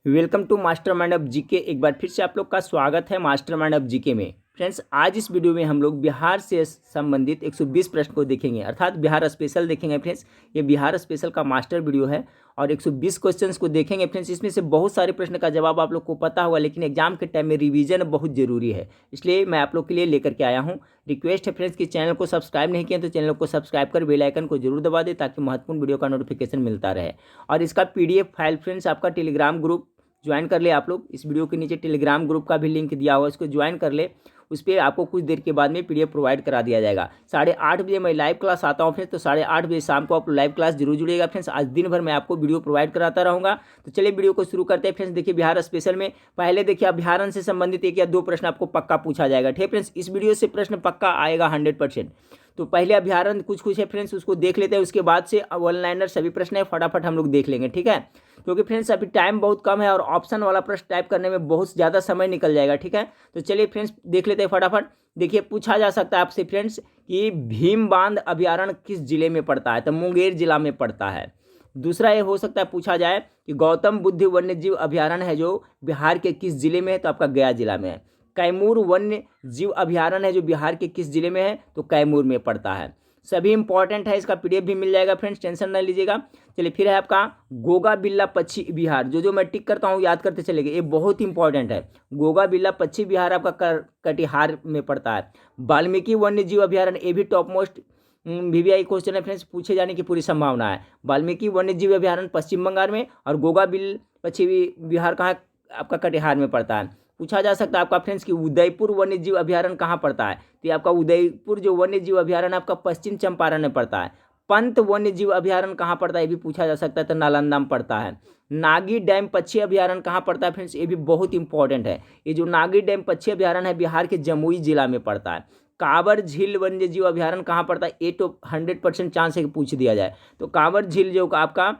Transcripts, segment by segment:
Welcome to master mind of GK. एक बार फिर से आप लोग का स्वागत है मास्टर माइंड ऑफ जीके में। फ्रेंड्स, आज इस वीडियो में हम लोग बिहार से संबंधित 120 प्रश्न को देखेंगे, अर्थात बिहार स्पेशल देखेंगे। फ्रेंड्स, ये बिहार स्पेशल का मास्टर वीडियो है और 120 क्वेश्चंस को देखेंगे। फ्रेंड्स, इसमें से बहुत सारे प्रश्न का जवाब आप लोग को पता होगा, लेकिन एग्जाम के टाइम में रिवीजन बहुत जरूरी है, इसलिए मैं आप लोग के लिए लेकर के आया हूँ। रिक्वेस्ट है फ्रेंड्स कि चैनल को सब्सक्राइब नहीं किया तो चैनल को सब्सक्राइब कर बेल आइकन को जरूर दबा दे, ताकि महत्वपूर्ण वीडियो का नोटिफिकेशन मिलता रहे। और इसका PDF फाइल फ्रेंड्स आपका टेलीग्राम ग्रुप ज्वाइन कर ले आप लोग। इस वीडियो के नीचे टेलीग्राम ग्रुप का भी लिंक दिया हुआ है, उसको ज्वाइन कर ले। उस पर आपको कुछ देर के बाद में PDF प्रोवाइड करा दिया जाएगा। 8:30 बजे मैं लाइव क्लास आता हूँ फ्रेंड्स, तो 8:30 बजे शाम को आप लाइव क्लास जरूर जुड़िएगा। फ्रेंड्स, आज दिन भर मैं आपको वीडियो प्रोवाइड कराता रहूँगा। तो चलिए वीडियो को शुरू करते हैं। फ्रेंड्स, देखिए बिहार स्पेशल में पहले देखिए अभ्यारण्य से संबंधित 1 या 2 प्रश्न आपको पक्का पूछा जाएगा। ठीक है फ्रेंड्स, इस वीडियो से प्रश्न पक्का आएगा 100%। तो पहले अभ्यारण्य कुछ है फ्रेंड्स, उसको देख लेते हैं। उसके बाद से वन लाइनर सभी प्रश्न है, फटाफट हम लोग देख लेंगे। ठीक है, क्योंकि फ्रेंड्स अभी टाइम बहुत कम है और ऑप्शन वाला प्रश्न टाइप करने में बहुत ज़्यादा समय निकल जाएगा। ठीक है, तो चलिए फ्रेंड्स देख लेते हैं फटाफट। देखिए पूछा जा सकता है आपसे फ्रेंड्स कि भीम बांध अभ्यारण्य किस जिले में पड़ता है, तो मुंगेर जिला में पड़ता है। दूसरा ये हो सकता है पूछा जाए कि गौतम बुद्ध वन्य जीव अभ्यारण्य है जो बिहार के किस जिले में है, तो आपका गया जिला में है। कैमूर वन्य जीव अभ्यारण्य है जो बिहार के किस जिले में है, तो कैमूर में पड़ता है। सभी इंपॉर्टेंट है, इसका PDF भी मिल जाएगा फ्रेंड्स, टेंशन ना लीजिएगा। चलिए फिर है आपका गोगा बिल्ला पश्चिम बिहार, जो मैं टिक करता हूँ याद करते चलेंगे, ये बहुत इंपॉर्टेंट है। गोगा बिल्ला पश्चिम बिहार आपका कटिहार में पड़ता है। वाल्मीकि वन्य जीव अभ्यारण्य, ये भी टॉप मोस्ट VVI क्वेश्चन है फ्रेंड्स, पूछे जाने की पूरी संभावना है। वाल्मीकि वन्य जीव अभ्यारण्य पश्चिम बंगाल में और गोगा बिल पश्चिमी बिहार कहाँ, आपका कटिहार में पड़ता है। पूछा जा सकता है आपका फ्रेंड्स कि उदयपुर वन्य जीव अभ्यारण्य कहाँ पड़ता है, तो ये आपका उदयपुर जो वन्य जीव अभ्यारण्य आपका पश्चिम चंपारण में पड़ता है। पंत वन्य जीव अभ्यारण्य कहाँ पड़ता है, ये भी पूछा जा सकता है, तो नालंदा में पड़ता है। नागी डैम पक्षी अभ्यारण्य कहाँ पड़ता है फ्रेंड्स, ये भी बहुत इंपॉर्टेंट है। ये जो नागी डैम पक्षी अभ्यारण्य है बिहार के जमुई जिला में पड़ता है। कांवर झील वन्य जीव अभ्यारण्य कहाँ पड़ता है, ये तो 100% चांस है कि पूछ दिया जाए। तो कांवर झील जो आपका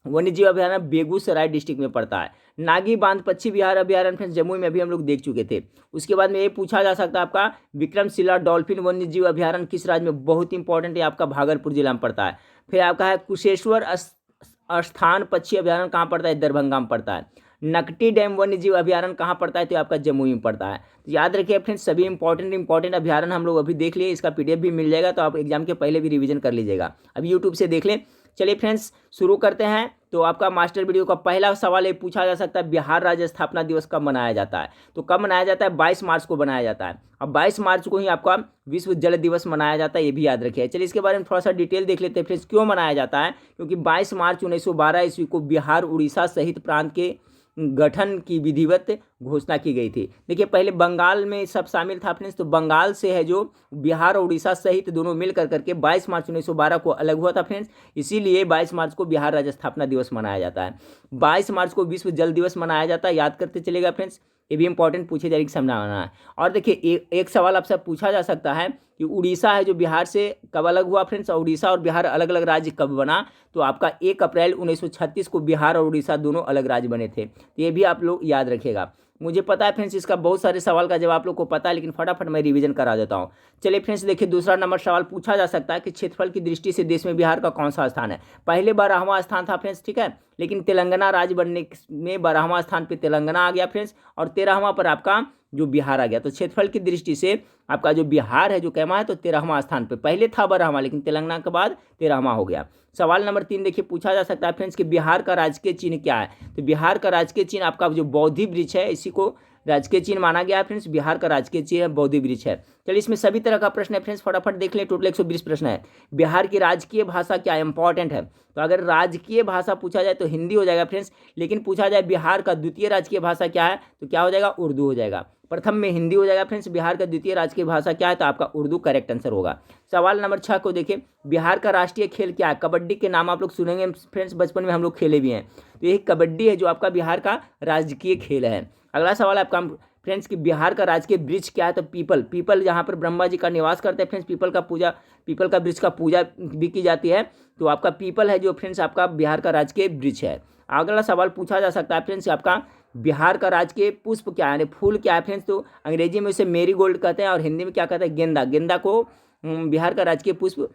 वन्य जीव अभ्यारण्य बेगूसराय डिस्ट्रिक्ट में पड़ता है। नागी बांध पश्चिम बिहार अभ्यारण्य फ्रेंड्स जमुई में अभी हम लोग देख चुके थे। उसके बाद में ये पूछा जा सकता है आपका विक्रमशिला डॉल्फिन वन्य जीव अभ्यारण्य किस राज्य में, बहुत इंपॉर्टेंट है, आपका भागलपुर जिला में पड़ता है। फिर आपका है कुशेश्वर स्थान पक्षी अभ्यारण्य कहाँ पड़ता है, दरभंगा में पड़ता है। नकटी डैम वन्य जीव अभ्यारण्य कहाँ पड़ता है, तो आपका जमुई में पड़ता है। तो याद रखिए फ्रेंड्स, सभी इंपॉर्टेंट अभ्यारण्य हम लोग अभी देख लिए। इसका PDF भी मिल जाएगा, तो आप एग्जाम के पहले भी रिवीजन कर लीजिएगा, अभी यूट्यूब से देख लें। चलिए फ्रेंड्स शुरू करते हैं। तो आपका मास्टर वीडियो का पहला सवाल ये पूछा जा सकता है, बिहार राज्य स्थापना दिवस कब मनाया जाता है, तो कब मनाया जाता है, 22 मार्च को बनाया जाता है। अब 22 मार्च को ही आपका विश्व जल दिवस मनाया जाता है, ये भी याद रखिए। चलिए इसके बारे में थोड़ा सा डिटेल देख लेते हैं फ्रेंड्स, क्यों मनाया जाता है। क्योंकि 22 मार्च 1912 ईस्वी को बिहार उड़ीसा सहित प्रांत के गठन की विधिवत घोषणा की गई थी। देखिए पहले बंगाल में सब शामिल था फ्रेंड्स, तो बंगाल से है जो बिहार और उड़ीसा सहित दोनों मिल करके 22 मार्च 1912 को अलग हुआ था फ्रेंड्स, इसीलिए 22 मार्च को बिहार राज्य स्थापना दिवस मनाया जाता है। 22 मार्च को विश्व जल दिवस मनाया जाता है, याद करते चलेगा फ्रेंड्स, ये भी इंपॉर्टेंट पूछे जाने की संभावना है। और देखिए एक सवाल आपसे पूछा जा सकता है कि उड़ीसा है जो बिहार से कब अलग हुआ फ्रेंड्स, और उड़ीसा और बिहार अलग अलग राज्य कब बना, तो आपका 1 अप्रैल 1936 को बिहार और उड़ीसा दोनों अलग राज्य बने थे। तो ये भी आप लोग याद रखिएगा। मुझे पता है फ्रेंड्स इसका बहुत सारे सवाल का जवाब आप लोग को पता है, लेकिन फटाफट मैं रिवीजन करा देता हूँ। चलिए फ्रेंड्स देखिए दूसरा नंबर सवाल पूछा जा सकता है कि क्षेत्रफल की दृष्टि से देश में बिहार का कौन सा स्थान है। पहले 12वां स्थान था फ्रेंड्स, ठीक है, लेकिन तेलंगाना राज्य बनने में 12वां स्थान पे तेलंगाना आ गया फ्रेंड्स, और 13वां पर आपका जो बिहार आ गया। तो क्षेत्रफल की दृष्टि से आपका जो बिहार है जो कैमा है, तो 13वां स्थान पे, पहले था 12वां लेकिन तेलंगाना के बाद 13वां हो गया। सवाल नंबर 3 देखिए पूछा जा सकता है फ्रेंड्स कि बिहार का राजकीय चिन्ह क्या है, तो बिहार का राजकीय चिन्ह आपका जो बोधि वृक्ष है, इसी को राजकीय चिन्ह माना गया है फ्रेंड्स। बिहार का राजकीय चिन्ह बोधि वृक्ष है। चलिए इसमें सभी तरह का प्रश्न है फ्रेंड्स, फटाफट देख लें। टोटल 120 प्रश्न है। बिहार की राजकीय भाषा क्या इंपॉर्टेंट है, तो अगर राजकीय भाषा पूछा जाए तो हिंदी हो जाएगा फ्रेंड्स, लेकिन पूछा जाए बिहार का द्वितीय राजकीय भाषा क्या है, तो क्या हो जाएगा, उर्दू हो जाएगा। प्रथम में हिंदी हो जाएगा फ्रेंड्स। बिहार का द्वितीय राजकीय भाषा क्या है, तो आपका उर्दू करेक्ट आंसर होगा। सवाल नंबर 6 को देखिए, बिहार का राष्ट्रीय खेल क्या है। कबड्डी के नाम आप लोग सुनेंगे फ्रेंड्स, बचपन में हम लोग खेले भी हैं, तो यही कबड्डी है जो आपका बिहार का राजकीय खेल है। अगला सवाल आपका फ्रेंड्स कि बिहार का राजकीय वृक्ष क्या है, तो पीपल जहाँ पर ब्रह्मा जी का निवास करते हैं फ्रेंड्स, पीपल का वृक्ष का पूजा भी की जाती है, तो आपका पीपल है जो फ्रेंड्स आपका बिहार का राजकीय वृक्ष है। अगला सवाल पूछा जा सकता है फ्रेंड्स आपका बिहार का राजकीय पुष्प क्या है, यानी फूल क्या है फ्रेंड्स, तो अंग्रेजी में इसे मेरी गोल्ड कहते हैं और हिंदी में क्या कहते हैं, गेंदा को बिहार का राजकीय पुष्प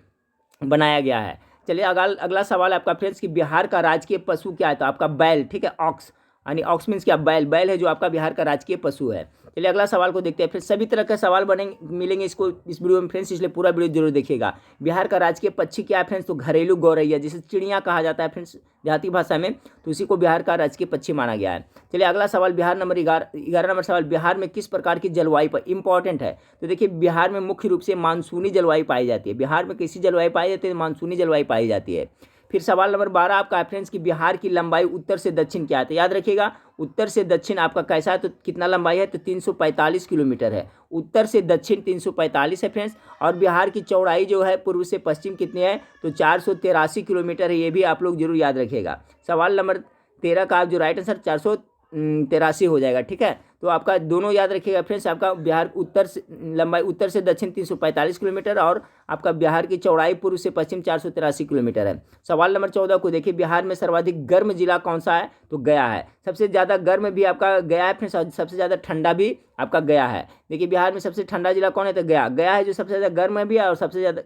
बनाया गया है। चलिए अगला सवाल आपका फ्रेंड्स कि बिहार का राजकीय पशु क्या है, तो आपका बैल, ठीक है, ऑक्स यानी ऑक्स मीन्स क्या, बैल, बैल है जो आपका बिहार का राजकीय पशु है। चलिए अगला सवाल को देखते हैं। फिर सभी तरह के सवाल बनेंगे मिलेंगे इसको इस वीडियो में फ्रेंड्स, इसलिए पूरा वीडियो जरूर देखिएगा। बिहार का राजकीय पक्षी क्या है फ्रेंड्स, तो घरेलू गौरैया, जिसे चिड़िया कहा जाता है फ्रेंड्स देहाती भाषा में, तो उसी को बिहार का राजकीय पक्षी माना गया है। चलिए अगला सवाल, बिहार नंबर 11 नंबर सवाल, बिहार में किस प्रकार की जलवायु पर, इंपॉर्टेंट है। तो देखिए बिहार में मुख्य रूप से मानसूनी जलवायु पाई जाती है। बिहार में कैसी जलवायु पाई जाती है, मानसूनी जलवायु पाई जाती है। फिर सवाल नंबर 12 आपका फ्रेंड्स की बिहार की लंबाई उत्तर से दक्षिण क्या है, तो याद रखिएगा उत्तर से दक्षिण आपका कैसा है, तो कितना लंबाई है, तो 345 किलोमीटर है। उत्तर से दक्षिण 345 है फ्रेंड्स। और बिहार की चौड़ाई जो है पूर्व से पश्चिम कितनी है, तो 483 किलोमीटर है। ये भी आप लोग जरूर याद रखिएगा। सवाल नंबर 13 का जो राइट आंसर 483 हो जाएगा, ठीक है। तो आपका दोनों याद रखिएगा फ्रेंड्स, आपका बिहार उत्तर से लंबाई उत्तर से दक्षिण 345 किलोमीटर और आपका बिहार की चौड़ाई पूर्व से पश्चिम 483 किलोमीटर है। सवाल नंबर 14 को देखिए, बिहार में सर्वाधिक गर्म जिला कौन सा है, तो गया है। सबसे ज़्यादा गर्म भी आपका गया है फ्रेंड्स, और सबसे ज़्यादा ठंडा भी आपका गया है। देखिए बिहार में सबसे ठंडा जिला कौन है, तो गया। गया है जो सबसे ज़्यादा गर्म भी है और सबसे ज़्यादा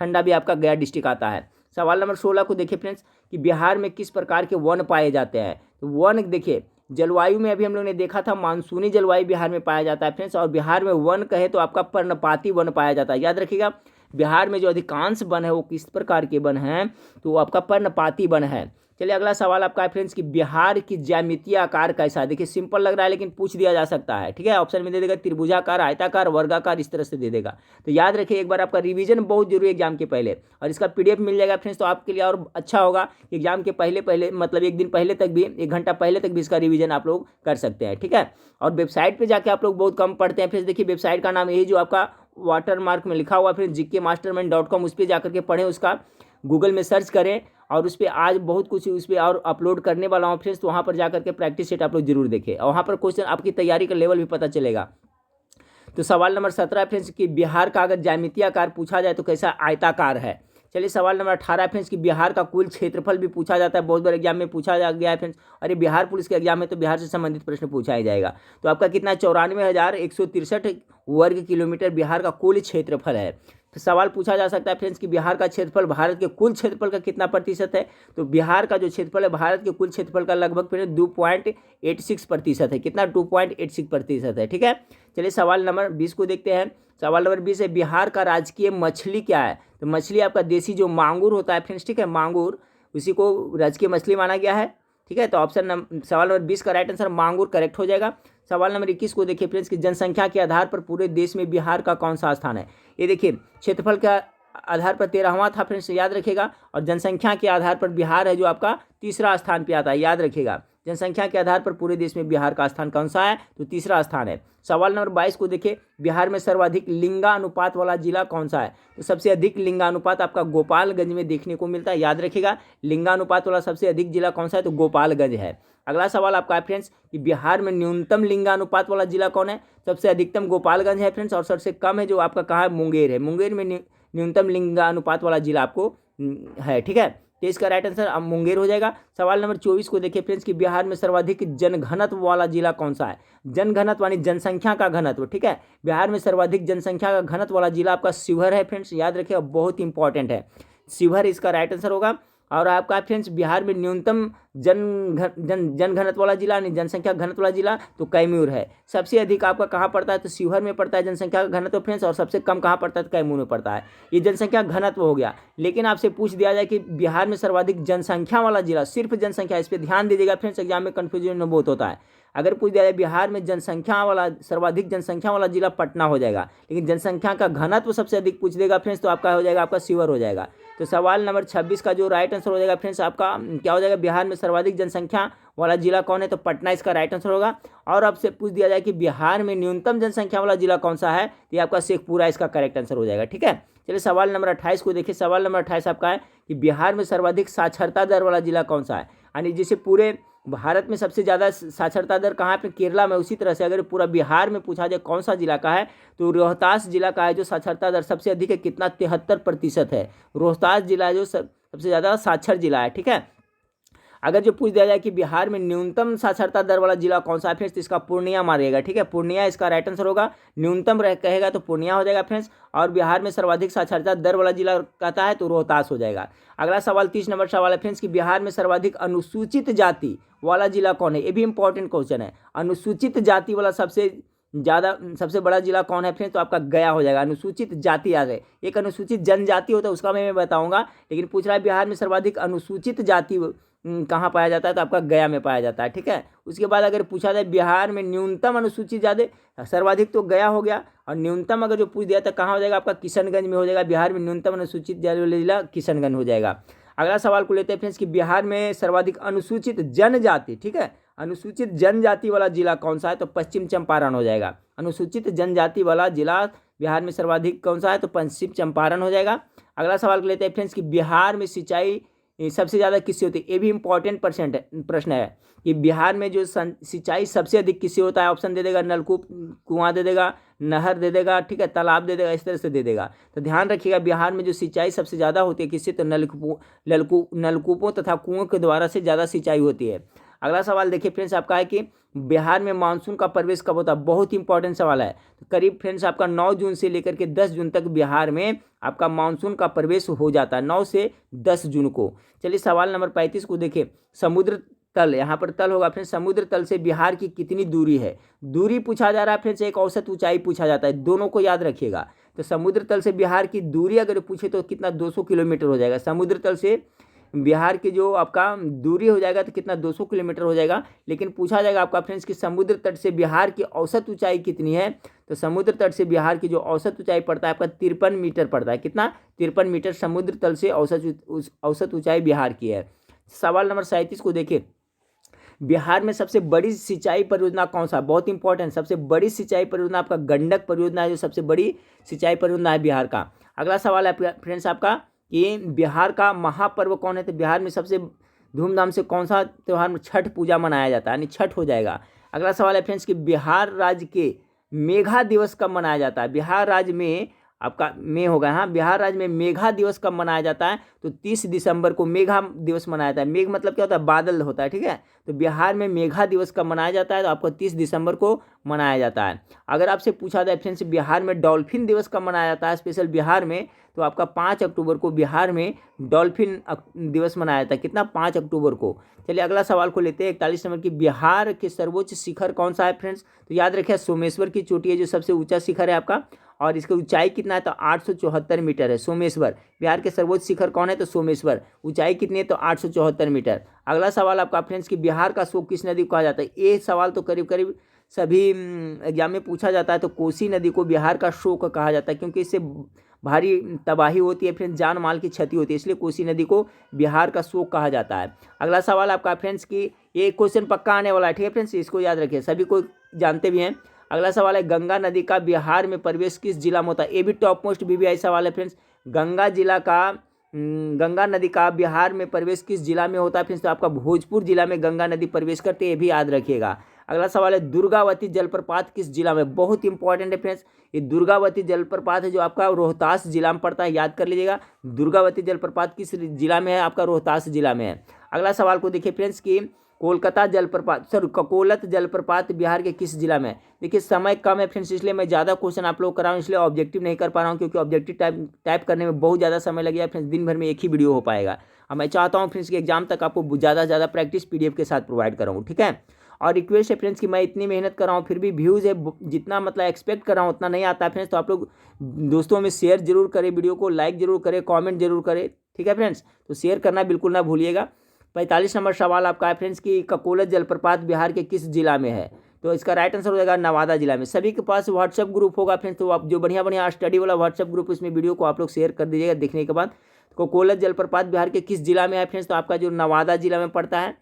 ठंडा भी आपका गया डिस्ट्रिक्ट आता है। सवाल नंबर 16 को देखिए फ्रेंड्स कि बिहार में किस प्रकार के वन पाए जाते हैं, तो वन देखिए जलवायु में अभी हम लोग ने देखा था मानसूनी जलवायु बिहार में पाया जाता है फ्रेंड्स। और बिहार में वन कहे तो आपका पर्णपाती वन पाया जाता है। याद रखिएगा बिहार में जो अधिकांश वन है वो किस प्रकार के वन हैं, तो वो आपका पर्णपाती वन है। चलिए अगला सवाल आपका है फ्रेंड्स कि बिहार की ज्यामितीय आकार कैसा है। देखिए सिंपल लग रहा है लेकिन पूछ दिया जा सकता है, ठीक है। ऑप्शन में दे देगा त्रिभुजाकार, आयताकार, वर्गाकार, इस तरह से दे देगा। तो याद रखिए एक बार आपका रिवीजन बहुत जरूरी है एग्जाम के पहले, और इसका पीडीएफ मिल जाएगा फ्रेंड्स, तो आपके लिए और अच्छा होगा। एग्जाम के पहले मतलब एक दिन पहले तक भी, 1 घंटा पहले तक भी इसका रिवीजन आप लोग कर सकते हैं, ठीक है। और वेबसाइट पर जाके आप लोग बहुत कम पढ़ते हैं फ्रेंड्स। देखिए वेबसाइट का नाम यही जो आपका वाटर मार्क में लिखा हुआ फिर gkmastermind.com, उस पर जाकर के पढ़ें, उसका गूगल में सर्च करें, और उस पर आज बहुत कुछ उस पर और अपलोड करने वाला हूँ फ्रेंड्स। तो वहाँ पर जाकर के प्रैक्टिस सेट आप लोग जरूर देखें, और वहाँ पर क्वेश्चन आपकी तैयारी का लेवल भी पता चलेगा। तो सवाल नंबर 17 फ्रेंड्स कि बिहार का अगर ज्यामितीय आकार पूछा जाए तो कैसा, आयताकार है। चलिए सवाल नंबर 18 फ्रेंड्स कि बिहार का कुल क्षेत्रफल भी पूछा जाता है, बहुत बार एग्जाम में पूछा जा गया है फ्रेंड्स। अरे बिहार पुलिस के एग्जाम में तो बिहार से संबंधित प्रश्न पूछा ही जाएगा। तो आपका कितना, 94,163 वर्ग किलोमीटर बिहार का कुल क्षेत्रफल है। तो सवाल पूछा जा सकता है फ्रेंड्स कि बिहार का क्षेत्रफल भारत के कुल क्षेत्रफल का कितना प्रतिशत है, तो बिहार का जो क्षेत्रफल है भारत के कुल क्षेत्रफल का लगभग फिर 2.86% है। कितना, 2.86% है, ठीक है। चलिए सवाल नंबर 20 को देखते हैं। सवाल नंबर 20 है बिहार का राजकीय मछली क्या है, तो मछली आपका देसी जो मांगुर होता है फ्रेंड्स, ठीक है, मांगुर, उसी को राजकीय मछली माना गया है, ठीक है। तो सवाल नंबर 20 का राइट आंसर मांगुर करेक्ट हो जाएगा। सवाल नंबर 21 को देखिए फ्रेंड्स कि जनसंख्या के आधार पर पूरे देश में बिहार का कौन सा स्थान है। ये देखिए क्षेत्रफल के आधार पर 13वां था फ्रेंड्स, याद रखिएगा। और जनसंख्या के आधार पर बिहार है जो आपका तीसरा स्थान पे आता है, याद रखिएगा। जनसंख्या के आधार पर पूरे देश में बिहार का स्थान कौन सा है, तो तीसरा स्थान है। सवाल नंबर 22 को देखिए बिहार में सर्वाधिक लिंगानुपात वाला जिला कौन सा है, तो सबसे अधिक लिंगानुपात आपका गोपालगंज में देखने को मिलता है। याद रखिएगा लिंगानुपात वाला सबसे अधिक जिला कौन सा है, तो गोपालगंज है। अगला सवाल आपका है फ्रेंड्स कि बिहार में न्यूनतम लिंगानुपात वाला जिला कौन है, सबसे अधिकतम गोपालगंज है फ्रेंड्स, और सबसे कम है जो आपका कहाँ है, मुंगेर है। मुंगेर में न्यूनतम लिंगानुपात वाला जिला आपको है, ठीक है। तो इसका राइट आंसर अब मुंगेर हो जाएगा। सवाल नंबर 24 को देखिए फ्रेंड्स कि बिहार में सर्वाधिक जनघनत्व वाला जिला कौन सा है, जनघनत्व यानी जनसंख्या का घनत्व, ठीक है। बिहार में सर्वाधिक जनसंख्या का घनत्व वाला जिला आपका शिवहर है फ्रेंड्स, याद रखिए बहुत इंपॉर्टेंट है, शिवहर इसका राइट आंसर होगा। और आपका फ्रेंड्स बिहार में न्यूनतम जनघनत्व वाला जिला यानी जनसंख्या घनत्व वाला जिला तो कैमूर है। सबसे अधिक आपका कहाँ पड़ता है, तो शिवहर में पड़ता है जनसंख्या का घनत्व फ्रेंड्स, और सबसे कम कहाँ पड़ता है, तो कैमूर में पड़ता है। ये जनसंख्या घनत्व हो गया। लेकिन आपसे पूछ दिया जाए कि बिहार में सर्वाधिक जनसंख्या वाला जिला, सिर्फ जनसंख्या, इस पर ध्यान दीजिएगा फ्रेंड्स, एग्जाम में कन्फ्यूजन बहुत होता है। अगर पूछ दिया जाए बिहार में जनसंख्या वाला सर्वाधिक जनसंख्या वाला जिला पटना हो जाएगा, लेकिन जनसंख्या का घनत्व सबसे अधिक पूछ देगा फ्रेंड्स, तो आपका हो जाएगा आपका शिवहर हो जाएगा। तो सवाल नंबर 26 का जो राइट आंसर हो जाएगा फ्रेंड्स आपका क्या हो जाएगा, बिहार में सर्वाधिक जनसंख्या वाला जिला कौन है, तो पटना इसका राइट आंसर होगा। और आपसे पूछ दिया जाए कि बिहार में न्यूनतम जनसंख्या वाला जिला कौन सा है, तो ये आपका शेखपुरा इसका करेक्ट आंसर हो जाएगा, ठीक है। चलिए सवाल नंबर 28 को देखिए। सवाल नंबर 28 आपका है कि बिहार में सर्वाधिक साक्षरता दर वाला जिला कौन सा है, यानी जिसे पूरे भारत में सबसे ज़्यादा साक्षरता दर कहाँ पे, केरला में। उसी तरह से अगर पूरा बिहार में पूछा जाए कौन सा जिला का है, तो रोहतास जिला का है जो साक्षरता दर सबसे अधिक है, कितना, 73% है। रोहतास जिला जो सबसे ज़्यादा साक्षर जिला है, ठीक है। अगर जो पूछ दिया जाए कि बिहार में न्यूनतम साक्षरता दर वाला जिला कौन सा है फ्रेंड्स, तो इसका पूर्णिया मारिएगा, ठीक है। पूर्णिया इसका राइट आंसर होगा। न्यूनतम कहेगा तो पूर्णिया हो जाएगा फ्रेंड्स, और बिहार में सर्वाधिक साक्षरता दर वाला जिला कहता है तो रोहतास हो जाएगा। अगला सवाल 30 नंबर सवाल है फ्रेंड्स कि बिहार में सर्वाधिक अनुसूचित जाति वाला जिला कौन है? ये भी इंपॉर्टेंट क्वेश्चन है। अनुसूचित जाति वाला सबसे बड़ा जिला कौन है फ्रेंड्स? तो आपका गया हो जाएगा। अनुसूचित जाति आ गए, एक अनुसूचित जनजाति होता है उसका मैं बताऊंगा, लेकिन पूछ रहा है बिहार में सर्वाधिक अनुसूचित जाति कहाँ पाया जाता है? तो आपका गया में पाया जाता है, ठीक है। उसके बाद अगर पूछा जाए बिहार में न्यूनतम अनुसूचित जाति, सर्वाधिक तो गया हो गया, और न्यूनतम अगर जो पूछ दिया तो कहाँ हो जाएगा? आपका किशनगंज में हो जाएगा। बिहार में न्यूनतम अनुसूचित जाति वाला जिला किशनगंज हो जाएगा। अगला सवाल को लेते हैं फ्रेंड्स कि बिहार में सर्वाधिक अनुसूचित जनजाति, ठीक है, अनुसूचित जनजाति वाला जिला कौन सा है? तो पश्चिम चंपारण हो जाएगा। अनुसूचित जनजाति वाला जिला बिहार में सर्वाधिक कौन सा है? तो पश्चिम चंपारण हो जाएगा। अगला सवाल को लेते हैं फ्रेंड्स कि बिहार में सिंचाई सबसे ज़्यादा किससे होती है? ये भी इंपॉर्टेंट प्रश्न है कि बिहार में जो सिंचाई सबसे अधिक किससे होता है? ऑप्शन दे देगा, नलकूप, कुआं दे देगा, नहर दे देगा, ठीक है, तालाब दे देगा, इस तरह से दे देगा। तो ध्यान रखिएगा बिहार में जो सिंचाई सबसे ज़्यादा होती है किससे? तो नलकूपों तथा कुओं के द्वारा से ज़्यादा सिंचाई होती है। अगला सवाल देखिए फ्रेंड्स आपका है कि बिहार में मानसून का प्रवेश कब होता है? बहुत ही इंपॉर्टेंट सवाल है। तो करीब फ्रेंड्स आपका 9 जून से लेकर के 10 जून तक बिहार में आपका मानसून का प्रवेश हो जाता है, 9 से 10 जून को। चलिए सवाल नंबर 35 को देखिए। समुद्र तल, यहाँ पर तल होगा फ्रेंड्स, समुद्र तल से बिहार की कितनी दूरी है? दूरी पूछा जा रहा है फ्रेंड्स, एक औसत ऊंचाई पूछा जाता है, दोनों को याद रखिएगा। तो समुद्र तल से बिहार की दूरी अगर पूछे तो कितना? 200 किलोमीटर हो जाएगा। समुद्र तल से बिहार की जो आपका दूरी हो जाएगा तो कितना? 200 किलोमीटर हो जाएगा। लेकिन पूछा जाएगा आपका फ्रेंड्स कि समुद्र तट से बिहार की औसत ऊंचाई कितनी है? तो समुद्र तट से बिहार की जो औसत ऊंचाई पड़ता है आपका 53 मीटर पड़ता है। कितना? 53 मीटर समुद्र तल से औसत ऊंचाई बिहार की है। सवाल नंबर 37 को देखिए। बिहार में सबसे बड़ी सिंचाई परियोजना कौन सा? बहुत इंपॉर्टेंट, सबसे बड़ी सिंचाई परियोजना आपका गंडक परियोजना है, जो सबसे बड़ी सिंचाई परियोजना है बिहार का। अगला सवाल है फ्रेंड्स आपका कि बिहार का महापर्व कौन है? तो बिहार में सबसे धूमधाम से कौन सा त्यौहार में छठ पूजा मनाया जाता है, यानी छठ हो जाएगा। अगला सवाल है फ्रेंड्स कि बिहार राज्य के मेघा दिवस कब मनाया जाता है? बिहार राज्य में आपका में होगा, हाँ, बिहार राज्य में मेघा दिवस कब मनाया जाता है? तो 30 दिसंबर को मेघा दिवस मनाया जाता है। मेघ मतलब क्या होता है? बादल होता है, ठीक है। तो बिहार में मेघा दिवस कब मनाया जाता है? तो आपको 30 दिसंबर को मनाया जाता है। अगर आपसे पूछा जाए फ्रेंड्स बिहार में डॉल्फिन दिवस कब मनाया जाता है स्पेशल बिहार में, तो आपका 5 अक्टूबर को बिहार में डॉल्फिन दिवस मनाया जाता है। कितना? 5 अक्टूबर को। चलिए अगला सवाल को लेते हैं 41 नंबर की। बिहार के सर्वोच्च शिखर कौन सा है फ्रेंड्स? तो याद रखिए सोमेश्वर की चोटी है जो सबसे ऊंचा शिखर है आपका, और इसकी ऊंचाई कितना है? तो 874 मीटर है। सोमेश्वर बिहार के सर्वोच्च शिखर कौन है? तो सोमेश्वर। ऊंचाई कितनी है? तो 874 मीटर। अगला सवाल आपका फ्रेंड्स कि बिहार का शोक किस नदी को कहा जाता है? ये सवाल तो करीब करीब सभी एग्जाम में पूछा जाता है। तो कोसी नदी को बिहार का शोक कहा जाता है, क्योंकि इससे भारी तबाही होती है फ्रेंड्स, जान माल की क्षति होती है, इसलिए कोसी नदी को बिहार का शोक कहा जाता है। अगला सवाल आपका फ्रेंड्स कि ये क्वेश्चन पक्का आने वाला है, ठीक है फ्रेंड्स, इसको याद रखिए, सभी को जानते भी हैं। अगला सवाल है गंगा नदी का बिहार में प्रवेश किस जिला में होता है? ये भी टॉप मोस्ट VVI सवाल है फ्रेंड्स। गंगा नदी का बिहार में प्रवेश किस जिला में होता है फ्रेंड्स? तो आपका भोजपुर जिला में गंगा नदी प्रवेश करते हैं, ये भी याद रखिएगा। अगला सवाल है दुर्गावती जलप्रपात किस जिला में? बहुत इंपॉर्टेंट है फ्रेंड्स, ये दुर्गावती जलप्रपात है जो आपका रोहतास जिला में पड़ता है, याद कर लीजिएगा। दुर्गावती जलप्रपात किस जिला में है? आपका रोहतास जिला में है। अगला सवाल को देखिए फ्रेंड्स कि ककोलत जलप्रपात बिहार के किस जिला में है? देखिए समय कम है फ्रेंड्स, इसलिए मैं ज़्यादा क्वेश्चन आप लोग कर रहा हूँ, इसलिए ऑब्जेक्टिव नहीं कर पा रहा हूँ, क्योंकि ऑब्जेक्टिव टाइप करने में बहुत ज़्यादा समय लगेगा फ्रेंड्स, दिन भर में एक ही वीडियो हो पाएगा। और मैं चाहता हूँ फ्रेंड्स कि एग्जाम तक आपको ज़्यादा से ज़्यादा प्रैक्टिस PDF के साथ प्रोवाइड कराऊँ, ठीक है। और रिक्वेस्ट है फ्रेंड्स कि मैं इतनी मेहनत कर रहा हूँ, फिर भी व्यूज़ है जितना मतलब एक्सपेक्ट कर रहा हूँ उतना नहीं आता है फ्रेंड्स, तो आप लोग दोस्तों में शेयर जरूर करें, वीडियो को लाइक जरूर करें, कमेंट जरूर करें, ठीक है फ्रेंड्स। तो शेयर करना बिल्कुल ना भूलिएगा। 45 नंबर सवाल आपका है फ्रेंड्स कि ककोलत जलप्रपात बिहार के किस जिला में है? तो इसका राइट आंसर हो जाएगा नवादा जिला में। सभी के पास व्हाट्सएप ग्रुप होगा फ्रेंड्स, तो आप जो बढ़िया स्टडी वाला व्हाट्सएप ग्रुप, इसमें वीडियो को आप लोग शेयर कर दीजिएगा देखने के बाद। ककोलत जलप्रपात बिहार के किस जिला में है फ्रेंड्स? तो आपका जो नवादा जिला में पड़ता है।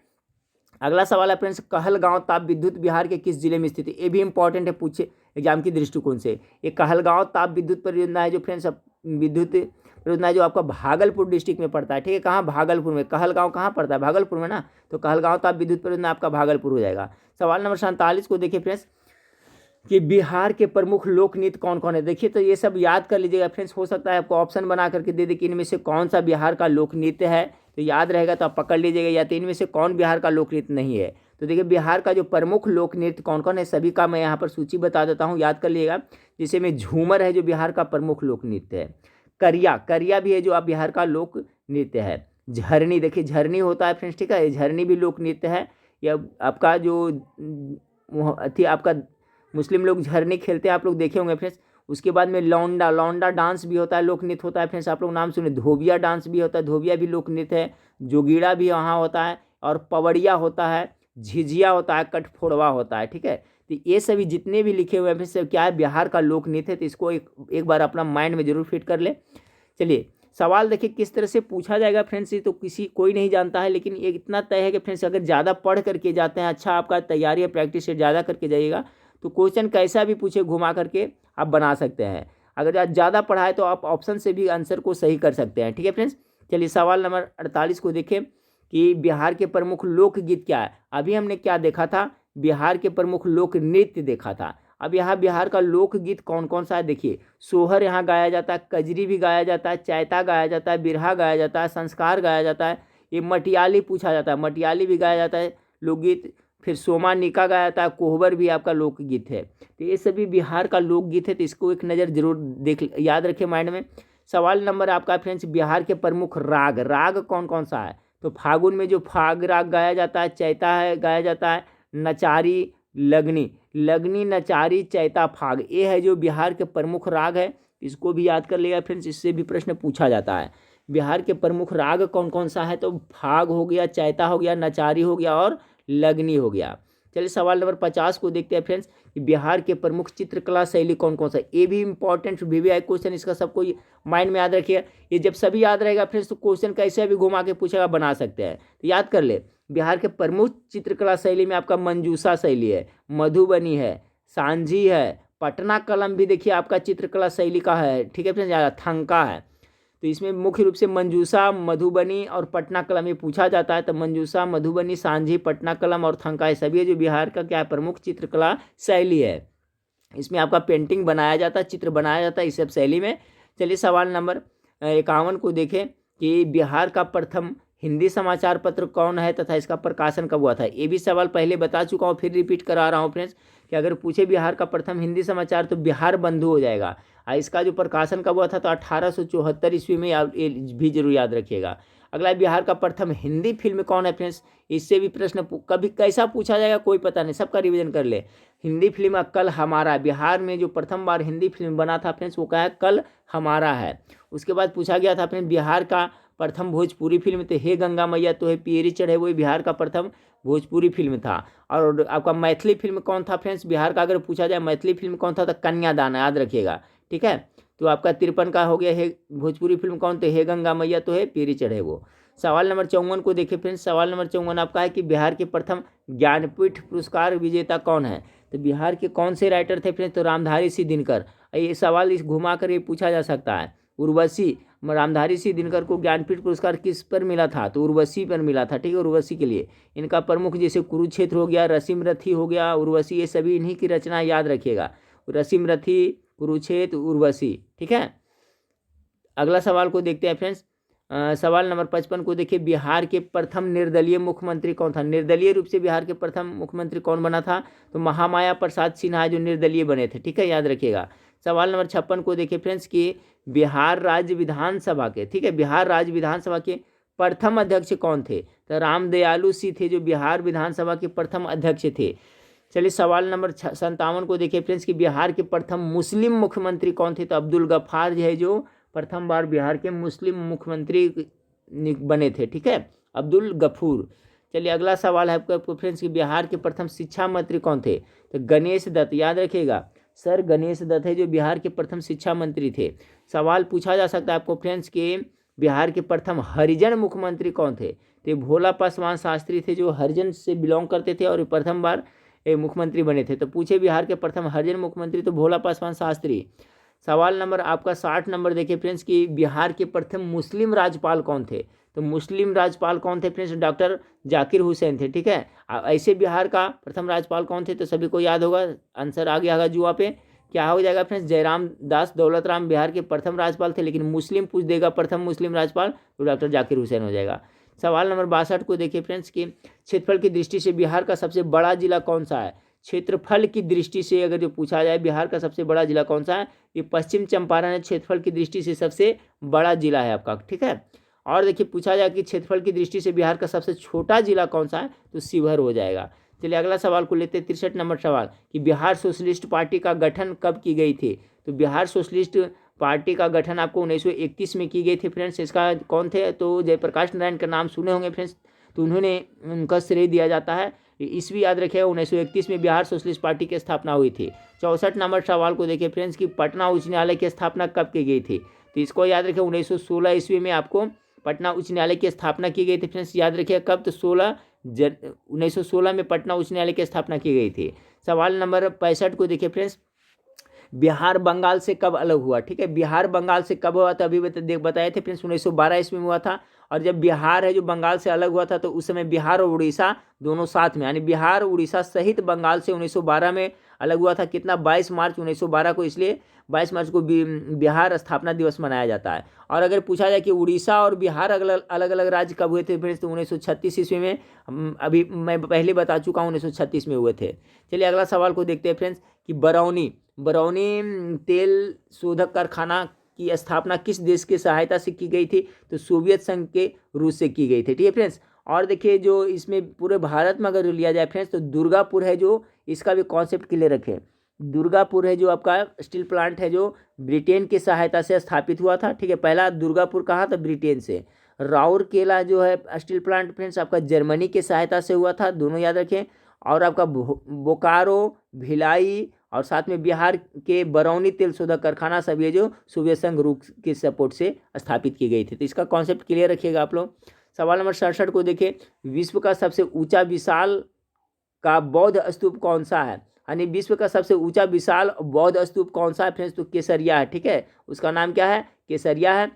अगला सवाल है फ्रेंड्स कहलगांव ताप विद्युत बिहार के किस जिले में स्थित है? ये भी इंपॉर्टेंट है, पूछे एग्जाम की दृष्टिकोण से। ये कहलगांव ताप विद्युत परियोजना है जो फ्रेंड्स विद्युत परियोजना है जो आपका भागलपुर डिस्ट्रिक्ट में पड़ता है, ठीक है। कहाँ? भागलपुर में। कहलगांव कहाँ पड़ता है? भागलपुर में ना, तो कहलगांव ताप विद्युत परियोजना आपका भागलपुर हो जाएगा। सवाल नंबर 47 को देखिए फ्रेंड्स कि बिहार के प्रमुख लोक नृत्य कौन कौन है? देखिए तो ये सब याद कर लीजिएगा फ्रेंड्स, हो सकता है आपको ऑप्शन बना करके दे दे कि इनमें से कौन सा बिहार का लोक नृत्य है, तो याद रहेगा तो आप पकड़ लीजिएगा, या तो इनमें से कौन बिहार का लोक नृत्य नहीं है। तो देखिए बिहार का जो प्रमुख लोक नृत्य कौन कौन है, सभी का मैं यहाँ पर सूची बता देता हूँ, याद कर लीजिएगा। जैसे में झूमर है जो बिहार का प्रमुख लोक नृत्य है, करिया भी है जो आप बिहार का लोक नृत्य है। झरनी, देखिए झरनी होता है फ्रेंड्स, ठीक है, झरनी भी लोक नृत्य है। या आपका जो थी आपका मुस्लिम लोग झरने खेलते हैं, आप लोग देखे होंगे फ्रेंड्स। उसके बाद में लौंडा, लौंडा डांस भी होता है, लोक नृत्य होता है फ्रेंड्स, आप लोग नाम सुने। धोबिया डांस भी होता है, धोबिया भी लोक नृत्य है। जोगीड़ा भी वहाँ होता है, और पवड़िया होता है, झिझिया होता है, कटफोड़वा होता है, ठीक है। तो ये सभी जितने भी लिखे हुए हैं फ्रेंड्स क्या है, बिहार का लोक नृत्य है। तो इसको एक बार अपना माइंड में जरूर फिट कर ले। चलिए सवाल देखिए किस तरह से पूछा जाएगा फ्रेंड्स, ये तो कोई नहीं जानता है, लेकिन ये इतना तय है कि फ्रेंड्स अगर ज़्यादा पढ़ करके जाते हैं, अच्छा आपका तैयारी या प्रैक्टिस से ज़्यादा करके जाइएगा, तो क्वेश्चन कैसा भी पूछे घुमा करके आप बना सकते हैं। अगर आप ज़्यादा पढ़ा है तो आप ऑप्शन से भी आंसर को सही कर सकते हैं, ठीक है फ्रेंड्स। चलिए सवाल नंबर 48 को देखें कि बिहार के प्रमुख लोकगीत क्या है। अभी हमने क्या देखा था, बिहार के प्रमुख लोक नृत्य देखा था। अब यहाँ बिहार का लोकगीत कौन कौन सा है देखिए। सोहर यहाँ गाया जाता है, कजरी भी गाया जाता है, चैता गाया जाता है, बिरहा गाया जाता है, संस्कार गाया जाता है, ये मटियाली पूछा जाता है, मटियाली भी गाया जाता है लोकगीत। फिर सोमा निका गाया जाता है, कोहबर भी आपका लोकगीत है। तो ये सभी बिहार का लोकगीत है, तो इसको एक नज़र जरूर याद रखें माइंड में। सवाल नंबर आपका फ्रेंड्स, बिहार के प्रमुख राग, राग कौन कौन सा है। तो फागुन में जो फाग राग गाया जाता है, चैता है गाया जाता है, नचारी, लगनी, लगनी, नचारी, चैता, फाग, ये है जो बिहार के प्रमुख राग है। इसको भी याद कर लिया फ्रेंड्स, इससे भी प्रश्न पूछा जाता है। बिहार के प्रमुख राग कौन कौन सा है, तो फाग हो गया, चैता हो गया, नचारी हो गया और लगनी हो गया। चलिए सवाल नंबर 50 को देखते हैं फ्रेंड्स कि बिहार के प्रमुख चित्रकला शैली कौन कौन सा है। ये भी इंपॉर्टेंट VVI क्वेश्चन, इसका सबको माइंड में याद रखिए। ये जब सभी याद रहेगा फ्रेंड्स तो क्वेश्चन कैसे भी घुमा के पूछेगा बना सकते हैं, तो याद कर ले। बिहार के प्रमुख चित्रकला शैली में आपका मंजूषा शैली है, मधुबनी है, सांझी है, पटना कलम भी देखिए आपका चित्रकला शैली का है, ठीक है फ्रेंड्स, थंका है। तो इसमें मुख्य रूप से मंजूषा, मधुबनी और पटना कलम ये पूछा जाता है। तो मंजूषा, मधुबनी, सांझी, पटना कलम और थंका, ये सभी जो बिहार का क्या है प्रमुख चित्रकला शैली है। इसमें आपका पेंटिंग बनाया जाता है, चित्र बनाया जाता है इस सब शैली में। चलिए सवाल नंबर 51 को देखें कि बिहार का प्रथम हिंदी समाचार पत्र कौन है तथा इसका प्रकाशन कब हुआ था। ये भी सवाल पहले बता चुका हूँ, फिर रिपीट करा रहा हूँ फ्रेंड्स कि अगर पूछे बिहार का प्रथम हिंदी समाचार तो बिहार बंधु हो जाएगा। इसका जो प्रकाशन कब हुआ था तो 1874 ईस्वी में, आप ये भी जरूर याद रखिएगा। अगला, बिहार का प्रथम हिंदी फिल्म कौन है फ्रेंड्स, इससे भी प्रश्न कभी कैसा पूछा जाएगा कोई पता नहीं, सबका रिवीजन कर ले। हिंदी फिल्म कल हमारा, बिहार में जो प्रथम बार हिंदी फिल्म बना था फ्रेंड्स वो क्या है, कल हमारा है। उसके बाद पूछा गया था फ्रेंड्स बिहार का प्रथम भोजपुरी फिल्म, तो हे गंगा मैया तो है पियरी चढ़े, वो बिहार का प्रथम भोजपुरी फिल्म था। और आपका मैथिली फिल्म कौन था फ्रेंड्स, बिहार का अगर पूछा जाए मैथिली फिल्म कौन था तो कन्यादान, याद रखिएगा, ठीक है। तो आपका 53 का हो गया है। भोजपुरी फिल्म कौन, तो हे गंगा मैया तो है पियरी चढ़े वो। सवाल नंबर 54 को देखिए फ्रेंड्स, सवाल नंबर 54 आपका है कि बिहार के प्रथम ज्ञानपीठ पुरस्कार विजेता कौन है। तो बिहार के कौन से राइटर थे फ्रेंड्स, तो रामधारी सिंह दिनकर। ये सवाल इस घुमा कर ये पूछा जा सकता है। उर्वशी, रामधारी सिंह दिनकर को ज्ञानपीठ पुरस्कार किस पर मिला था, तो उर्वशी पर मिला था, ठीक है। उर्वशी के लिए इनका प्रमुख जैसे कुरुक्षेत्र हो गया, रसीमरथी हो गया, उर्वशी, ये सभी इन्हीं की रचना याद रखिएगा। रसीमरथी, कुरुक्षेत्र, उर्वशी, ठीक है। अगला सवाल को देखते हैं फ्रेंड्स। सवाल नंबर 55 को देखिए, बिहार के प्रथम निर्दलीय मुख्यमंत्री कौन था। निर्दलीय रूप से बिहार के प्रथम मुख्यमंत्री कौन बना था, तो महामाया प्रसाद सिन्हा जो निर्दलीय बने थे, ठीक है, याद रखिएगा। सवाल नंबर 56 को देखिए फ्रेंड्स कि बिहार राज्य विधानसभा के, ठीक है, बिहार राज्य विधानसभा के प्रथम अध्यक्ष कौन थे, तो रामदयालु सिंह थे जो बिहार विधानसभा के प्रथम अध्यक्ष थे। चलिए सवाल नंबर 57 को देखिए फ्रेंड्स कि बिहार के प्रथम मुस्लिम मुख्यमंत्री कौन थे, तो अब्दुल गफ्फार जो है जो प्रथम बार बिहार के मुस्लिम मुख्यमंत्री बने थे, ठीक है, अब्दुल गफूर। चलिए अगला सवाल है आपका फ्रेंड्स कि बिहार के प्रथम शिक्षा मंत्री कौन थे, तो गणेश दत्त, याद रखिएगा सर, गणेश दत्त है जो बिहार के प्रथम शिक्षा मंत्री थे। सवाल पूछा जा सकता है आपको फ्रेंड्स कि बिहार के प्रथम हरिजन मुख्यमंत्री कौन थे, तो भोला पासवान शास्त्री थे जो हरिजन से बिलोंग करते थे और प्रथम बार मुख्यमंत्री बने थे। तो पूछे बिहार के प्रथम हरिजन मुख्यमंत्री तो भोला पासवान शास्त्री। सवाल नंबर आपका 60 नंबर देखिए फ्रेंड्स कि बिहार के प्रथम मुस्लिम राज्यपाल कौन थे, तो मुस्लिम राज्यपाल कौन थे फ्रेंड्स, डॉक्टर जाकिर हुसैन थे, ठीक है। ऐसे बिहार का प्रथम राज्यपाल कौन थे, तो सभी को याद होगा, आंसर आ गया होगा जुआ पे, क्या हो जाएगा फ्रेंड्स, जयराम दास दौलत राम बिहार के प्रथम राज्यपाल थे, लेकिन मुस्लिम पूछ देगा प्रथम मुस्लिम राज्यपाल तो डॉक्टर जाकिर हुसैन हो जाएगा। सवाल नंबर 62 को देखिए फ्रेंड्स कि क्षेत्रफल की दृष्टि से बिहार का सबसे बड़ा जिला कौन सा है। क्षेत्रफल की दृष्टि से अगर जो पूछा जाए बिहार का सबसे बड़ा जिला कौन सा है, ये पश्चिम चंपारण है, क्षेत्रफल की दृष्टि से सबसे बड़ा जिला है आपका, ठीक है। और देखिए पूछा जाए कि क्षेत्रफल की दृष्टि से बिहार का सबसे छोटा जिला कौन सा है, तो शिवहर हो जाएगा। चलिए अगला सवाल को लेते हैं, 63 नंबर सवाल कि बिहार सोशलिस्ट पार्टी का गठन कब की गई थी। तो बिहार सोशलिस्ट पार्टी का गठन आपको 1931 में की गई थी फ्रेंड्स। इसका कौन थे, तो जयप्रकाश नारायण का नाम सुने होंगे फ्रेंड्स, तो उन्होंने उनका श्रेय दिया जाता है। ईस्वी याद रखिएगा, 1931 में बिहार सोशलिस्ट पार्टी की स्थापना हुई थी। 64 नंबर सवाल को देखिए फ्रेंड्स कि पटना उच्च न्यायालय की स्थापना कब की गई थी। तो इसको याद रखिए 1916 ईस्वी में आपको पटना उच्च न्यायालय की स्थापना की गई थी फ्रेंड्स। याद रखिए कब, तो 1916 में पटना उच्च न्यायालय की स्थापना की गई थी। सवाल नंबर 65 को देखिए फ्रेंड्स, बिहार बंगाल से कब अलग हुआ। ठीक है, बिहार बंगाल से कब हुआ था, अभी बताए थे फ्रेंड्स, 1912 ईस्वी में हुआ था। और जब बिहार है जो बंगाल से अलग हुआ था, तो उस समय बिहार और उड़ीसा दोनों साथ में, यानी बिहार उड़ीसा सहित बंगाल से 1912 में अलग हुआ था। कितना, 22 मार्च 1912 को, इसलिए 22 मार्च को बिहार स्थापना दिवस मनाया जाता है। और अगर पूछा जाए कि उड़ीसा और बिहार अलग अलग राज्य कब हुए थे फ्रेंड्स, तो 1936 ईस्वी में, अभी मैं पहले बता चुका हूँ 1936 में हुए थे। चलिए अगला सवाल को देखते हैं फ्रेंड्स कि बरौनी तेल शोधक कारखाना की स्थापना किस देश की सहायता से की गई थी। तो सोवियत संघ के रूस से की गई थी। ठीक है फ्रेंड्स, और देखिए जो इसमें पूरे भारत में अगर लिया जाए फ्रेंड्स, तो दुर्गापुर है जो, इसका भी कॉन्सेप्ट क्लियर रखें। दुर्गापुर है जो आपका स्टील प्लांट है जो ब्रिटेन की सहायता से स्थापित हुआ था। ठीक है, पहला दुर्गापुर कहाँ था, ब्रिटेन से। राउरकेला जो है स्टील प्लांट फ्रेंड्स आपका जर्मनी की सहायता से हुआ था, दोनों याद रखें। और आपका बोकारो, भिलाई और साथ में बिहार के बरौनी तेल शोधक कारखाना, सब ये जो सोवियत संघ रूस के सपोर्ट से स्थापित की गई थी। तो इसका कॉन्सेप्ट क्लियर रखिएगा आप लोग। सवाल नंबर 67 को देखिए, विश्व का सबसे ऊंचा विशाल का बौद्ध स्तूप कौन सा है। यानी विश्व का सबसे ऊंचा विशाल बौद्ध स्तूप कौन सा है फ्रेंड्स, तो केसरिया है। ठीक है, उसका नाम क्या है, केसरिया है।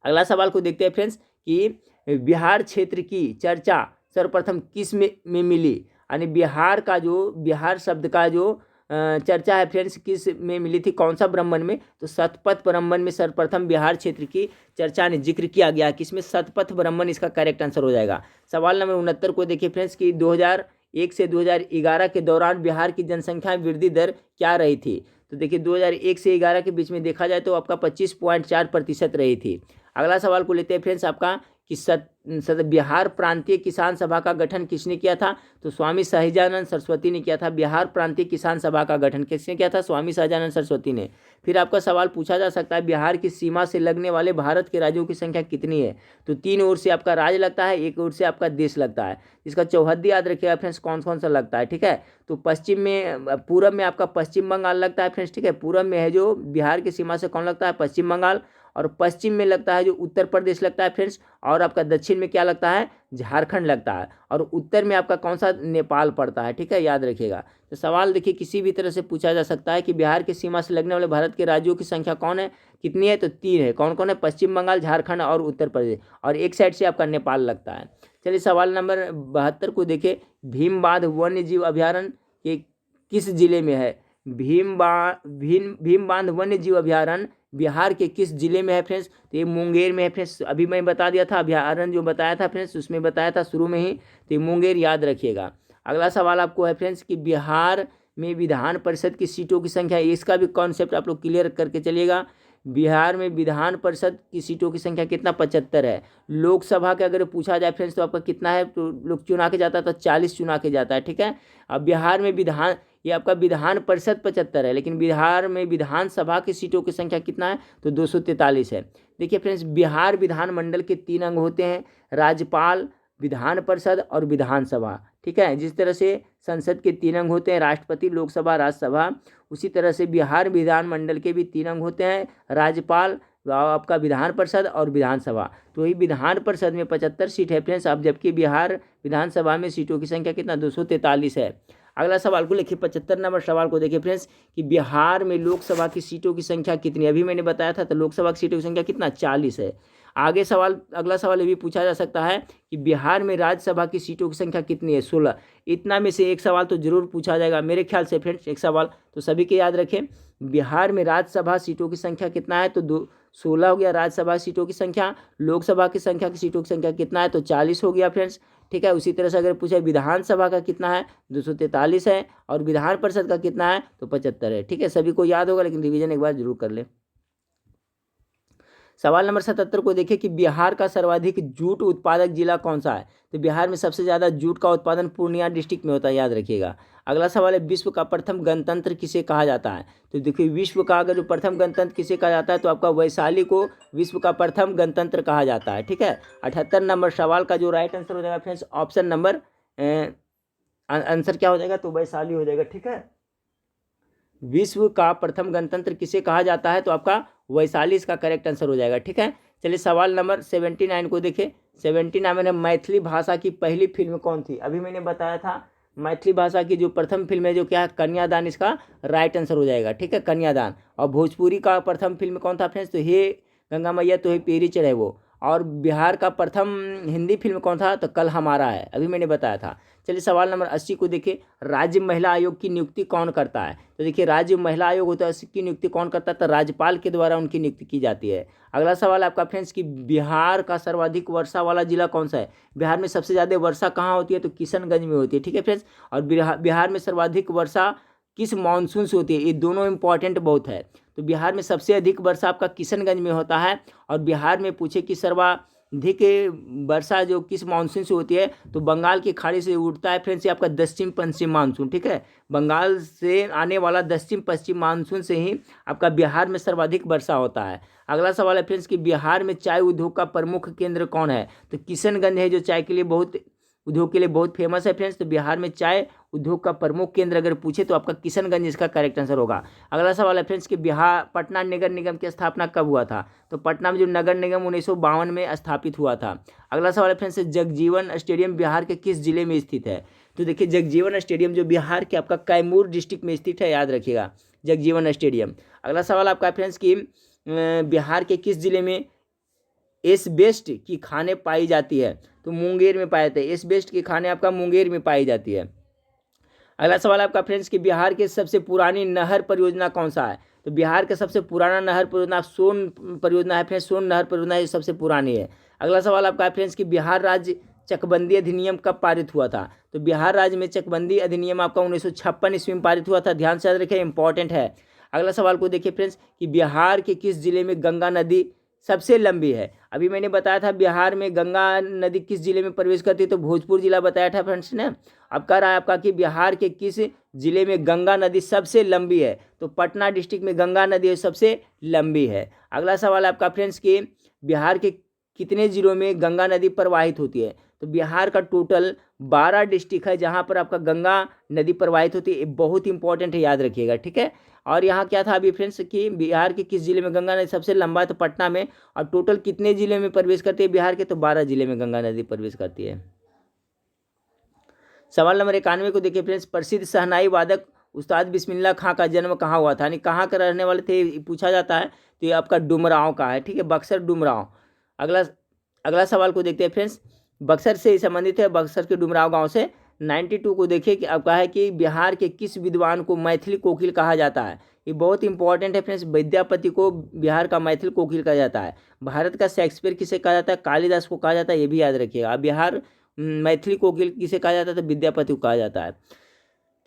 अगला सवाल को देखते हैं फ्रेंड्स कि बिहार क्षेत्र की चर्चा सर्वप्रथम किस में मिली। यानी बिहार का जो, बिहार शब्द का जो चर्चा है फ्रेंड्स किस में मिली थी, कौन सा ब्राह्मण में, तो शतपथ ब्राह्मण में सर्वप्रथम बिहार क्षेत्र की चर्चा ने जिक्र किया गया। किसमें, शतपथ ब्राह्मण इसका करेक्ट आंसर हो जाएगा। सवाल नंबर 69 को देखिए फ्रेंड्स कि 2001 से 2011 के दौरान बिहार की जनसंख्या वृद्धि दर क्या रही थी। तो देखिए 2001 से 11 के बीच में देखा जाए तो आपका 25.4% रही थी। अगला सवाल को लेते हैं फ्रेंड्स आपका कि बिहार प्रांतीय किसान सभा का गठन किसने किया था। तो स्वामी सहजानंद सरस्वती ने किया था। बिहार प्रांतीय किसान सभा का गठन किसने किया था, स्वामी सहजानंद सरस्वती ने। फिर आपका सवाल पूछा जा सकता है बिहार की सीमा से लगने वाले भारत के राज्यों की संख्या कितनी है। तो 3 ओर से आपका राज्य लगता है, 1 ओर से आपका देश लगता है। इसका चौहद्दी याद रखिएगा फ्रेंड्स कौन कौन सा लगता है। ठीक है, तो पश्चिम में, पूरब में आपका पश्चिम बंगाल लगता है फ्रेंड्स। ठीक है, पूरब में है जो बिहार की सीमा से कौन लगता है, पश्चिम बंगाल। और पश्चिम में लगता है जो उत्तर प्रदेश लगता है फ्रेंड्स। और आपका दक्षिण में क्या लगता है, झारखंड लगता है। और उत्तर में आपका कौन सा, नेपाल पड़ता है। ठीक है, याद रखिएगा। तो सवाल देखिए किसी भी तरह से पूछा जा सकता है कि बिहार की सीमा से लगने वाले भारत के राज्यों की संख्या कौन है, कितनी है, तो 3 है। कौन कौन है, पश्चिम बंगाल, झारखंड और उत्तर प्रदेश। और एक साइड से आपका नेपाल लगता है। चलिए सवाल नंबर 72 को देखिए, भीम बांध वन्य जीव अभ्यारण्य के किस जिले में है। भीम बांध वन्य जीव अभ्यारण्य बिहार के किस जिले में है फ्रेंड्स, तो ये मुंगेर में है फ्रेंड्स। अभी मैं बता दिया था, अभ्यारण्य जो बताया था फ्रेंड्स उसमें बताया था शुरू में ही, तो ये मुंगेर याद रखिएगा। अगला सवाल आपको है फ्रेंड्स कि बिहार में विधान परिषद की सीटों की संख्या, इसका भी कॉन्सेप्ट आप लोग क्लियर करके चलिएगा। बिहार में विधान परिषद की सीटों की संख्या कितना, 75 है। लोकसभा का अगर पूछा जाए फ्रेंड्स तो आपका कितना है, तो लोग चुना के जाता है तो 40 चुना के जाता है। ठीक है, अब बिहार में ये आपका विधान परिषद 75 है, लेकिन बिहार में विधानसभा की सीटों की संख्या कितना है, तो 243 है। देखिए फ्रेंड्स, बिहार विधानमंडल के 3 अंग होते हैं, राज्यपाल, विधान परिषद और विधानसभा। ठीक है, जिस तरह से संसद के 3 अंग होते हैं, राष्ट्रपति, लोकसभा, राज्यसभा, उसी तरह से बिहार विधानमंडल के भी 3 अंग होते हैं, राज्यपाल, आपका विधान परिषद और विधानसभा। तो ये विधान परिषद में 75 सीट है फ्रेंड्स। अब जबकि बिहार विधानसभा में सीटों की संख्या कितना, 243 है। अगला सवाल को लिखिए, 75 नंबर सवाल को देखिए फ्रेंड्स कि बिहार में लोकसभा की सीटों की संख्या कितनी, अभी मैंने बताया था, तो लोकसभा की सीटों की संख्या कितना, 40 है। आगे सवाल, अगला सवाल ये भी पूछा जा सकता है कि बिहार में राज्यसभा की सीटों की संख्या कितनी है, 16। इतना में से एक सवाल तो जरूर पूछा जाएगा मेरे ख्याल से फ्रेंड्स, एक सवाल तो सभी के याद रखें। बिहार में राज्यसभा सीटों की संख्या कितना है, तो 16 हो गया राज्यसभा सीटों की संख्या। लोकसभा की संख्या की सीटों की संख्या कितना है, तो 40 हो गया फ्रेंड्स। ठीक है, उसी तरह से अगर पूछे विधानसभा का कितना है, 243 है। और विधान परिषद का कितना है, तो 75 है। ठीक है, सभी को याद होगा, लेकिन रिवीजन एक बार जरूर कर ले। सवाल नंबर 77 को देखिए कि बिहार का सर्वाधिक जूट उत्पादक जिला कौन सा है। तो बिहार में सबसे ज़्यादा जूट का उत्पादन पूर्णिया डिस्ट्रिक्ट में होता है, याद रखिएगा। अगला सवाल है विश्व का प्रथम गणतंत्र किसे कहा जाता है। तो देखिए विश्व का अगर जो प्रथम गणतंत्र किसे कहा जाता है तो आपका वैशाली को विश्व का प्रथम गणतंत्र कहा जाता है, ठीक है। 78 नंबर सवाल का जो राइट आंसर हो जाएगा फ्रेंड्स ऑप्शन नंबर आंसर क्या हो जाएगा, तो वैशाली हो जाएगा, ठीक है। विश्व का प्रथम गणतंत्र किसे कहा जाता है तो आपका वैशाली इसका करेक्ट आंसर हो जाएगा, ठीक है। चलिए सवाल नंबर 79 को देखें। 79 में मैथिली भाषा की पहली फिल्म कौन थी। अभी मैंने बताया था मैथिली भाषा की जो प्रथम फिल्म है जो क्या है कन्यादान, इसका राइट आंसर हो जाएगा, ठीक है, कन्यादान। और भोजपुरी का प्रथम फिल्म कौन था फ्रेंड्स, तो हे गंगा मैया तो हे पेरी चढ़े वो। और बिहार का प्रथम हिंदी फिल्म कौन था, तो कल हमारा है, अभी मैंने बताया था। चलिए सवाल नंबर 80 को देखिए। राज्य महिला आयोग की नियुक्ति कौन करता है। तो देखिए राज्य महिला आयोग होता है, इसकी नियुक्ति कौन करता है, तो राज्यपाल के द्वारा उनकी नियुक्ति की जाती है। अगला सवाल आपका फ्रेंड्स कि बिहार का सर्वाधिक वर्षा वाला जिला कौन सा है। बिहार में सबसे ज़्यादा वर्षा कहाँ होती है, तो किशनगंज में होती है, ठीक है फ्रेंड्स। और बिहार में सर्वाधिक वर्षा किस मानसून से होती है, ये दोनों इंपॉर्टेंट बहुत है। तो बिहार में सबसे अधिक वर्षा आपका किशनगंज में होता है। और बिहार में पूछे कि सर्वाधिक वर्षा जो किस मानसून से होती है, तो बंगाल की खाड़ी से उठता है फ्रेंड्स, ये आपका दक्षिण पश्चिम मानसून, ठीक है। बंगाल से आने वाला दक्षिण पश्चिम मानसून से ही आपका बिहार में सर्वाधिक वर्षा होता है। अगला सवाल है फ्रेंड्स कि बिहार में चाय उद्योग का प्रमुख केंद्र कौन है। तो किशनगंज है जो चाय के लिए बहुत उद्योग के लिए बहुत फेमस है फ्रेंड्स। तो बिहार में चाय उद्योग का प्रमुख केंद्र अगर पूछे तो आपका किशनगंज इसका करेक्ट आंसर होगा। अगला सवाल है फ्रेंड्स कि बिहार पटना नगर निगम की स्थापना कब हुआ था। तो पटना में जो नगर निगम 1952 में स्थापित हुआ था। अगला सवाल है फ्रेंड्स जगजीवन स्टेडियम बिहार के किस जिले में स्थित है। तो देखिए जगजीवन स्टेडियम जो बिहार के आपका कैमूर डिस्ट्रिक्ट में स्थित है, याद रखिएगा जगजीवन स्टेडियम। अगला सवाल आपका फ्रेंड्स कि बिहार के किस जिले में एस्बेस्ट की खाने पाई जाती है। तो मुंगेर में पाए जाते हैं, एस्बेस्ट की खाने आपका मुंगेर में पाई जाती है। अगला सवाल आपका फ्रेंड्स कि बिहार के सबसे पुरानी नहर परियोजना कौन सा है। तो बिहार का सबसे पुराना नहर परियोजना सोन परियोजना है फ्रेंड्स, सोन नहर परियोजना ये सबसे पुरानी है। अगला सवाल आपका है फ्रेंड्स कि बिहार राज्य चकबंदी अधिनियम कब पारित हुआ था। तो बिहार राज्य में चकबंदी अधिनियम आपका 1956 ईस्वी में पारित हुआ था, ध्यान से याद रखिए, इंपॉर्टेंट है। अगला सवाल को देखिए फ्रेंड्स कि बिहार के किस जिले में गंगा नदी सबसे लंबी है। अभी मैंने बताया था बिहार में गंगा नदी किस जिले में प्रवेश करती है, तो भोजपुर जिला बताया था फ्रेंड्स ने। अब कह रहा है आपका कि बिहार के किस जिले में गंगा नदी सबसे लंबी है। तो पटना डिस्ट्रिक्ट में गंगा नदी सबसे लंबी है। अगला सवाल आपका फ्रेंड्स कि बिहार के कितने जिलों में गंगा नदी प्रवाहित होती है। तो बिहार का टोटल 12 डिस्ट्रिक्ट है जहाँ पर आपका गंगा नदी प्रवाहित होती है, बहुत इंपॉर्टेंट है, याद रखिएगा, ठीक है। और यहाँ क्या था अभी फ्रेंड्स कि बिहार के किस जिले में गंगा नदी सबसे लंबा है, तो पटना में। और टोटल कितने जिले में प्रवेश करती है बिहार के, तो 12 जिले में गंगा नदी प्रवेश करती है। सवाल नंबर 91 को देखिए फ्रेंड्स प्रसिद्ध शहनाई वादक उस्ताद बिस्मिल्लाह खां का जन्म कहाँ हुआ था, यानी कहाँ के रहने वाले थे पूछा जाता है। तो ये आपका डुमरांव का है, ठीक है, बक्सर डुमरांव। अगला सवाल को देखते हैं फ्रेंड्स, बक्सर से संबंधित है, बक्सर के डुमरांव गांव से। 92 को देखिए कि आपका है कि बिहार के किस विद्वान को मैथिली कोकिल कहा जाता है। ये बहुत इंपॉर्टेंट है फ्रेंड्स, विद्यापति को बिहार का मैथिली कोकिल कहा जाता है। भारत का शेक्सपियर किसे कहा जाता है, कालिदास को कहा जाता है, ये भी याद रखिएगा। बिहार मैथिली कोकिल किसे कहा जाता है, तो विद्यापति को कहा जाता है।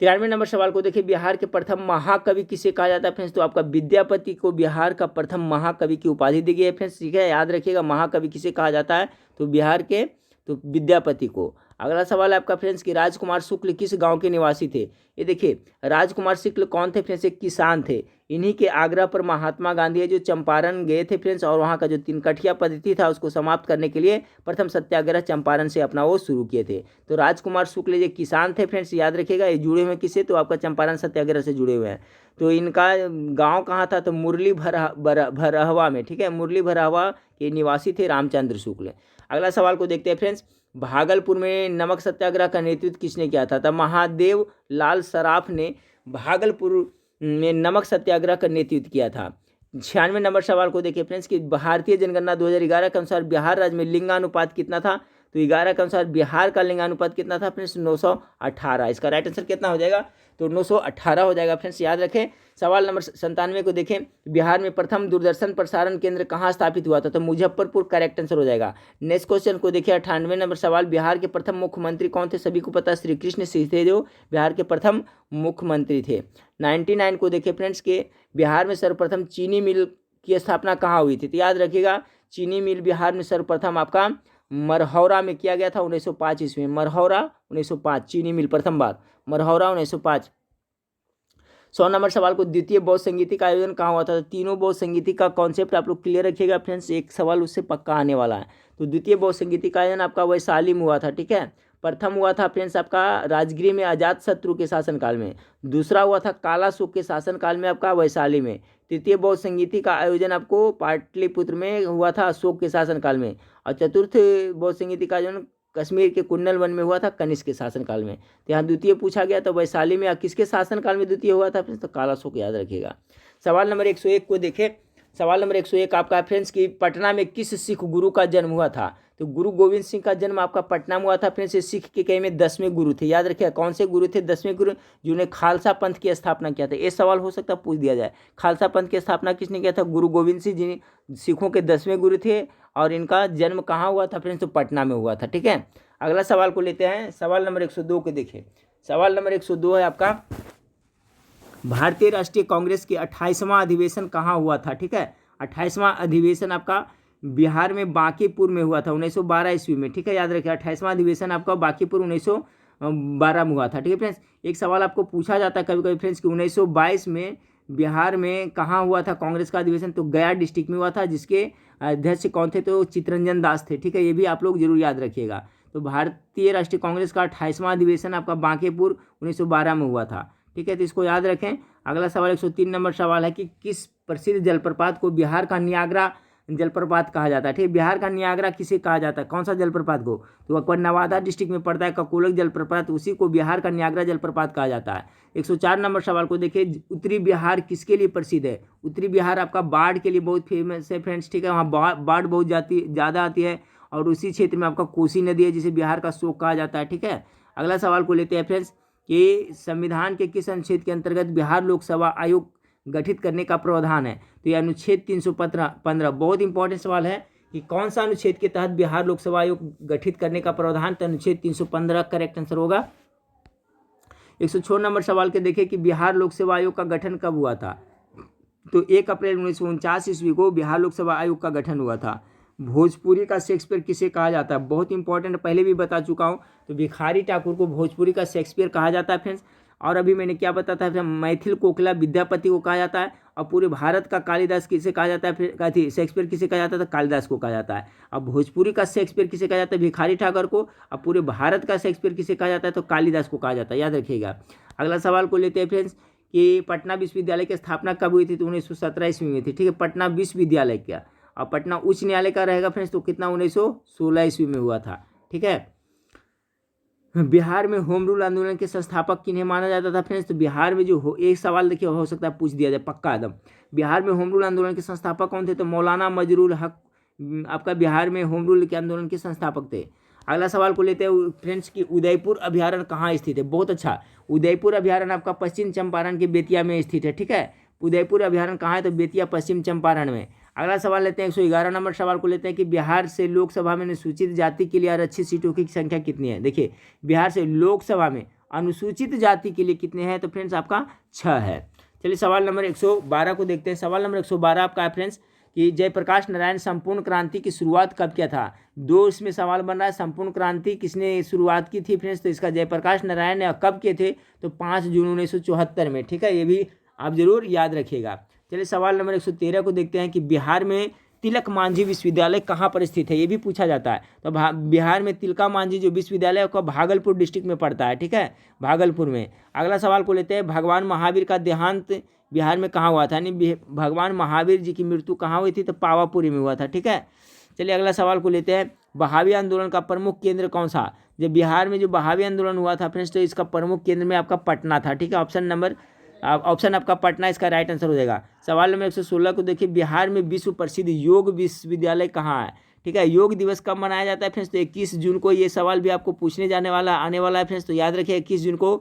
93 नंबर सवाल को देखिए बिहार के प्रथम महाकवि किसे कहा जाता है फ्रेंड्स, तो आपका विद्यापति को बिहार का प्रथम महाकवि की उपाधि दी गई है फ्रेंड्स, ठीक है, याद रखिएगा। महाकवि किसे कहा जाता है, तो बिहार के तो विद्यापति को। अगला सवाल है आपका फ्रेंड्स कि राजकुमार शुक्ल किस गांव के निवासी थे। ये देखिए राजकुमार शुक्ल कौन थे फ्रेंड्स, एक किसान थे। इन्हीं के आग्रह पर महात्मा गांधी जो चंपारण गए थे फ्रेंड्स, और वहाँ का जो तिनकठिया पद्धति था उसको समाप्त करने के लिए प्रथम सत्याग्रह चंपारण से अपना वो शुरू किए थे। तो राजकुमार शुक्ल ये किसान थे फ्रेंड्स, याद रखिएगा। ये जुड़े हुए किससे, तो आपका चंपारण सत्याग्रह से जुड़े हुए हैं। तो इनका गाँव कहाँ था, तो मुरली भरहवा में, ठीक है, मुरली भरहवा के निवासी थे रामचंद्र शुक्ल। अगला सवाल को देखते हैं फ्रेंड्स, भागलपुर में नमक सत्याग्रह का नेतृत्व किसने किया था। तब महादेव लाल सराफ ने भागलपुर में नमक सत्याग्रह का नेतृत्व किया था। 96 नंबर सवाल को देखिए फ्रेंड्स कि भारतीय जनगणना 2011 के अनुसार बिहार राज्य में लिंगानुपात कितना था। तो 11 के अनुसार बिहार का लिंगानुपात कितना था फ्रेंड्स, 918। इसका राइट आंसर कितना हो जाएगा, तो 918 हो जाएगा फ्रेंड्स, याद रखें। सवाल नंबर 97 को देखें, बिहार में प्रथम दूरदर्शन प्रसारण केंद्र कहाँ स्थापित हुआ था, तो मुजफ्फरपुर करेक्ट आंसर हो जाएगा। नेक्स्ट क्वेश्चन को देखिए 98 नंबर सवाल, बिहार के प्रथम मुख्यमंत्री कौन थे, सभी को पता है श्री कृष्ण सिंह थे जो बिहार के प्रथम मुख्यमंत्री थे। 99 को देखिए फ्रेंड्स के बिहार में सर्वप्रथम चीनी मिल की स्थापना कहाँ हुई थी? तो याद रखिएगा, चीनी मिल बिहार में सर्वप्रथम आपका मरहौरा में किया गया था 1905 ईस्वी में। मरहौरा 1905, चीनी मिल प्रथम बार मरहौरा 1905। 100 नंबर सवाल को, द्वितीय बौद्ध संगीति का आयोजन कहाँ हुआ था? तो तीनों बौद्ध संगीति का कॉन्सेप्ट आप लोग क्लियर रखिएगा फ्रेंड्स, एक सवाल उससे पक्का आने वाला है। तो द्वितीय बौद्ध संगीति का आयोजन आपका वैशाली में हुआ था, ठीक है। प्रथम हुआ था फ्रेंड्स आपका राजगीर में अजातशत्रु के शासनकाल में। दूसरा हुआ था कालाशोक के शासनकाल में आपका वैशाली में। तृतीय बौद्ध संगीति का आयोजन आपको पाटलिपुत्र में हुआ था अशोक के शासनकाल में। और चतुर्थ बौद्ध संगीति का आयोजन कश्मीर के कुंडल वन में हुआ था कनिष्क के शासनकाल में। तो यहाँ द्वितीय पूछा गया, तो वैशाली में किसके शासनकाल में द्वितीय हुआ था फ्रेंड्स? तो कालाशोक, याद रखिएगा। सवाल नंबर 101 को देखें। सवाल नंबर 101 आपका फ्रेंड्स कि पटना में किस सिख गुरु का जन्म हुआ था? तो गुरु गोविंद सिंह का जन्म आपका पटना में हुआ था फ्रेंड्स। सिख के कई में 10वें गुरु थे, याद रखिएगा। कौन से गुरु थे? 10वें गुरु, जिन्होंने खालसा पंथ की स्थापना किया था। ये सवाल हो सकता है पूछ दिया जाए, खालसा पंथ की स्थापना किसने किया था? गुरु गोविंद सिंह, जिन सिखों के 10वें गुरु थे। और इनका जन्म कहाँ हुआ था फ्रेंड्स? तो पटना में हुआ था, ठीक है। अगला सवाल को लेते हैं, सवाल नंबर 102 को देखिए। सवाल नंबर 102 है आपका, भारतीय राष्ट्रीय कांग्रेस के 28वां अधिवेशन कहाँ हुआ था? ठीक है, 28वां अधिवेशन आपका बिहार में बांकीपुर में हुआ था 1912 ईस्वी में, ठीक है। याद रखिए, 28वां अधिवेशन आपका बांकीपुर 1912 में हुआ था, ठीक है फ्रेंड्स। एक सवाल आपको पूछा जाता है कभी कभी फ्रेंड्स कि 1922 में बिहार में कहाँ हुआ था कांग्रेस का अधिवेशन? तो गया डिस्ट्रिक्ट में हुआ था, जिसके अध्यक्ष कौन थे? तो चित्तरंजन दास थे, ठीक है। ये भी आप लोग जरूर याद रखिएगा। तो भारतीय राष्ट्रीय कांग्रेस का 28वां अधिवेशन आपका बांकीपुर 1912 में हुआ था, ठीक है। तो इसको याद रखें। अगला सवाल 103 नंबर सवाल है कि किस प्रसिद्ध जलप्रपात को बिहार का नियाग्रा जलप्रपात कहा जाता है? ठीक है, बिहार का नियाग्रा किसे कहा जाता है? कौन सा जलप्रपात को? तो आपका नवादा डिस्ट्रिक्ट में पड़ता है ककोलक जलप्रपात, उसी को बिहार का नियाग्रा जलप्रपात कहा जाता है। 104 नंबर सवाल को देखिए, उत्तरी बिहार किसके लिए प्रसिद्ध है? उत्तरी बिहार आपका बाढ़ के लिए बहुत फेमस है फ्रेंड्स, ठीक है। वहाँ बाढ़ बहुत ज़्यादा आती है, और उसी क्षेत्र में आपका कोसी नदी है, जिसे बिहार का शोक कहा जाता है, ठीक है। अगला सवाल को लेते हैं फ्रेंड्स कि संविधान के किस अनुच्छेद के अंतर्गत बिहार लोकसभा आयोग गठित करने का प्रावधान है? तो यह अनुच्छेद 315। बहुत इंपॉर्टेंट सवाल है कि कौन सा अनुच्छेद के तहत बिहार लोकसभा आयोग गठित करने का प्रावधान? तो अनुच्छेद 315 करेक्ट आंसर होगा। 106 नंबर सवाल के देखें कि बिहार लोकसेवा आयोग का गठन कब हुआ था? तो 1 अप्रैल 1949 ईस्वी को बिहार लोकसेवा आयोग का गठन हुआ था। भोजपुरी का शेक्सपियर किसे कहा जाता है? बहुत इंपॉर्टेंट, पहले भी बता चुका हूँ। तो भिखारी ठाकुर को भोजपुरी का शेक्सपियर कहा जाता है फ्रेंड्स। और अभी मैंने क्या बताया था, मैथिल कोकिला विद्यापति को कहा जाता है। और पूरे भारत का कालिदास किसे कहा जाता है? फिर कहती शेक्सपियर किसे कहा जाता है? तो कालिदास को कहा जाता है। अब भोजपुरी का शेक्सपियर किसे कहा जाता है? भिखारी ठाकुर को। अब पूरे भारत का शेक्सपियर किसे कहा जाता है? तो कालिदास को कहा जाता है, याद रखिएगा। अगला सवाल को लेते हैं फ्रेंड्स कि पटना विश्वविद्यालय की स्थापना कब हुई थी? तो 1917 ईस्वी में थी, ठीक है। पटना विश्वविद्यालय क्या, और पटना उच्च न्यायालय का रहेगा फ्रेंड्स, तो कितना 1916 ईस्वी में हुआ था, ठीक है। बिहार में होम रूल आंदोलन के संस्थापक किन्हें माना जाता था फ्रेंड्स? तो बिहार में जो एक सवाल देखिए हो सकता है पूछ दिया जाए पक्का एकदम, बिहार में होम रूल आंदोलन के संस्थापक कौन थे? तो मौलाना मजरूल हक आपका बिहार में होम रूल के आंदोलन के संस्थापक थे। अगला सवाल को लेते हैं फ्रेंड्स कि उदयपुर अभ्यारण्य कहाँ स्थित है? बहुत अच्छा, उदयपुर अभ्यारण्य आपका पश्चिम चंपारण के बेतिया में स्थित है, ठीक है। उदयपुर अभ्यारण्य कहाँ है? तो बेतिया पश्चिम चंपारण में। अगला सवाल लेते हैं 111 नंबर सवाल को लेते हैं कि बिहार से लोकसभा में अनुसूचित जाति के लिए आरक्षित सीटों की संख्या कितनी है? देखिए, बिहार से लोकसभा में अनुसूचित जाति के लिए कितने हैं? तो फ्रेंड्स आपका 6 है। चलिए सवाल नंबर 112 को देखते हैं। सवाल नंबर 112 आपका है फ्रेंड्स कि जयप्रकाश नारायण संपूर्ण क्रांति की शुरुआत कब किया था? दो इसमें सवाल बन रहा है, संपूर्ण क्रांति किसने शुरुआत की थी फ्रेंड्स? तो इसका जयप्रकाश नारायण ने कब किए थे? तो 5 जून 1974 में, ठीक है। ये भी आप जरूर याद रखिएगा। चलिए सवाल नंबर 113 को देखते हैं कि बिहार में तिलक मांझी विश्वविद्यालय कहाँ पर स्थित है? ये भी पूछा जाता है। तो बिहार में तिलका मांझी जो विश्वविद्यालय है वो भागलपुर डिस्ट्रिक्ट में पड़ता है, ठीक है, भागलपुर में। अगला सवाल को लेते हैं, भगवान महावीर का देहांत बिहार में कहाँ हुआ था? यानी भगवान महावीर जी की मृत्यु कहाँ हुई थी? तो पावापुरी में हुआ था, ठीक है। चलिए अगला सवाल को लेते हैं, बहावी आंदोलन का प्रमुख केंद्र कौन सा? जब बिहार में जो बहावी आंदोलन हुआ था फ्रेंड्स, तो इसका प्रमुख केंद्र में आपका पटना था, ठीक है। ऑप्शन आपका पटना इसका राइट आंसर हो जाएगा। सवाल नंबर 116 को देखिए, बिहार में विश्व प्रसिद्ध योग विश्वविद्यालय कहाँ है? ठीक है, योग दिवस कब मनाया जाता है फ्रेंड्स? तो 21 जून को। ये सवाल भी आपको पूछने आने वाला है फ्रेंड्स, तो याद रखिए 21 जून को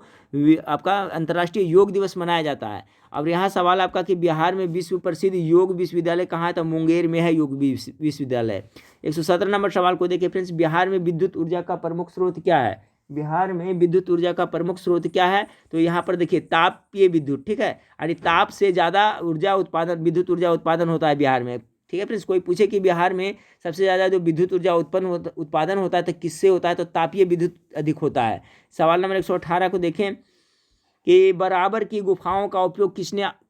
आपका अंतर्राष्ट्रीय योग दिवस मनाया जाता है। अब यहाँ सवाल आपका कि बिहार में विश्व प्रसिद्ध योग विश्वविद्यालय कहाँ है? तो मुंगेर में है योग विश्वविद्यालय। 117 नंबर सवाल को देखिए फ्रेंड्स, बिहार में विद्युत ऊर्जा का प्रमुख स्रोत क्या है? बिहार में विद्युत ऊर्जा का प्रमुख स्रोत क्या है? तो यहाँ पर देखिए तापीय विद्युत, ठीक है, यानी ताप से ज़्यादा ऊर्जा उत्पादन, विद्युत ऊर्जा उत्पादन होता है बिहार में। ठीक है फ्रेंड्स, कोई पूछे कि बिहार में सबसे ज़्यादा जो विद्युत ऊर्जा उत्पादन होता है तो किससे होता है? तो तापीय विद्युत अधिक होता है। सवाल नंबर 118 को देखें कि बराबर की गुफाओं का उपयोग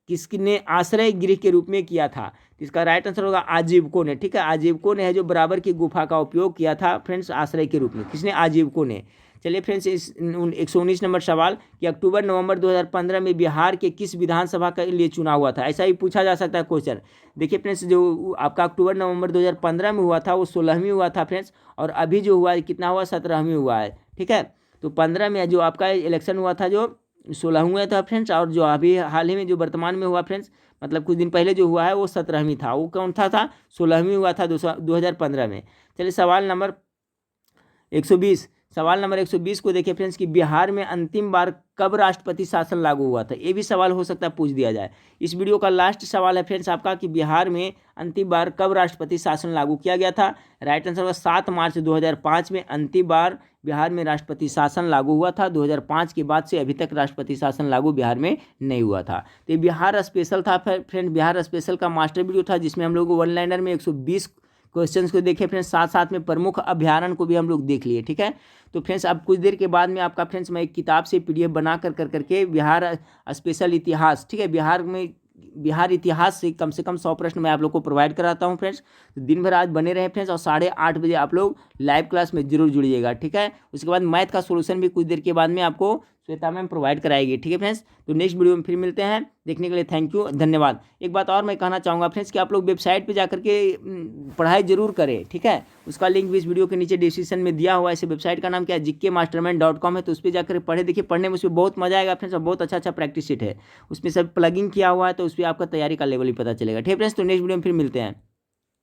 किसने आश्रय गृह के रूप में किया था? इसका राइट आंसर होगा आजीविकों ने। ठीक है, आजीविकों ने है जो बराबर की गुफा का उपयोग किया था फ्रेंड्स आश्रय के रूप में। किसने? आजीविकों ने। चलिए फ्रेंड्स, इस 119 नंबर सवाल कि अक्टूबर नवंबर 2015 में बिहार के किस विधानसभा के लिए चुनाव हुआ था? ऐसा भी पूछा जा सकता है क्वेश्चन। देखिए फ्रेंड्स, जो आपका अक्टूबर नवंबर 2015 में हुआ था वो 16वीं हुआ था फ्रेंड्स, और अभी जो हुआ है कितना हुआ? 17वीं हुआ है। ठीक है, तो 15 में जो आपका इलेक्शन हुआ था जो 16 हुआ था फ्रेंड्स, और जो अभी हाल ही में जो वर्तमान में हुआ फ्रेंड्स, मतलब कुछ दिन पहले जो हुआ है वो 17वीं था। वो कौन था? 16वीं हुआ था 2015 में। चलिए सवाल नंबर 120, सवाल नंबर 120 को देखिए फ्रेंड्स कि बिहार में अंतिम बार कब राष्ट्रपति शासन लागू हुआ था? ये भी सवाल हो सकता है पूछ दिया जाए। इस वीडियो का लास्ट सवाल है फ्रेंड्स आपका कि बिहार में अंतिम बार कब राष्ट्रपति शासन लागू किया गया था? राइट आंसर होगा 7 मार्च 2005 में अंतिम बार बिहार में राष्ट्रपति शासन लागू हुआ था। 2005 के बाद से अभी तक राष्ट्रपति शासन लागू बिहार में नहीं हुआ था। तो ये बिहार स्पेशल था फ्रेंड, बिहार स्पेशल का मास्टर वीडियो था जिसमें हम लोग वन लाइनर में 120 क्वेश्चंस को देखे फ्रेंड्स, साथ साथ में प्रमुख अभ्यारण्य को भी हम लोग देख लिए। ठीक है, तो फ्रेंड्स अब कुछ देर के बाद में आपका फ्रेंड्स मैं एक किताब से PDF बना करके बिहार स्पेशल इतिहास, ठीक है, बिहार इतिहास से कम 100 प्रश्न मैं आप लोग को प्रोवाइड कराता हूं फ्रेंड्स। तो दिन भर आज बने रहे फ्रेंड्स, और 8:30 बजे आप लोग लाइव क्लास में जरूर जुड़िएगा। ठीक है, उसके बाद मैथ का सोल्यूशन भी कुछ देर के बाद में आपको श्वेता मैम प्रोवाइड कराएगी। ठीक है फ्रेंड्स, तो नेक्स्ट वीडियो में फिर मिलते हैं। देखने के लिए थैंक यू, धन्यवाद। एक बात और मैं कहना चाहूँगा फ्रेंड्स कि आप लोग वेबसाइट पे जाकर के पढ़ाई जरूर करें। ठीक है, उसका लिंक भी इस वीडियो के नीचे डिस्क्रिप्शन में दिया हुआ है। इसे वेबसाइट का नाम क्या है? GKmastermind.com है। तो उस पर जाकर पढ़े, देखिए पढ़ने में उसमें बहुत मजा आएगा फ्रेंड्स, और बहुत अच्छा प्रैक्टिस शीट है, उसमें सब प्लगिंग किया हुआ है, तो उस पर आपका तैयारी का लेवल ही पता चलेगा। ठीक है फ्रेंड्स, तो नेक्स्ट वीडियो में फिर मिलते हैं।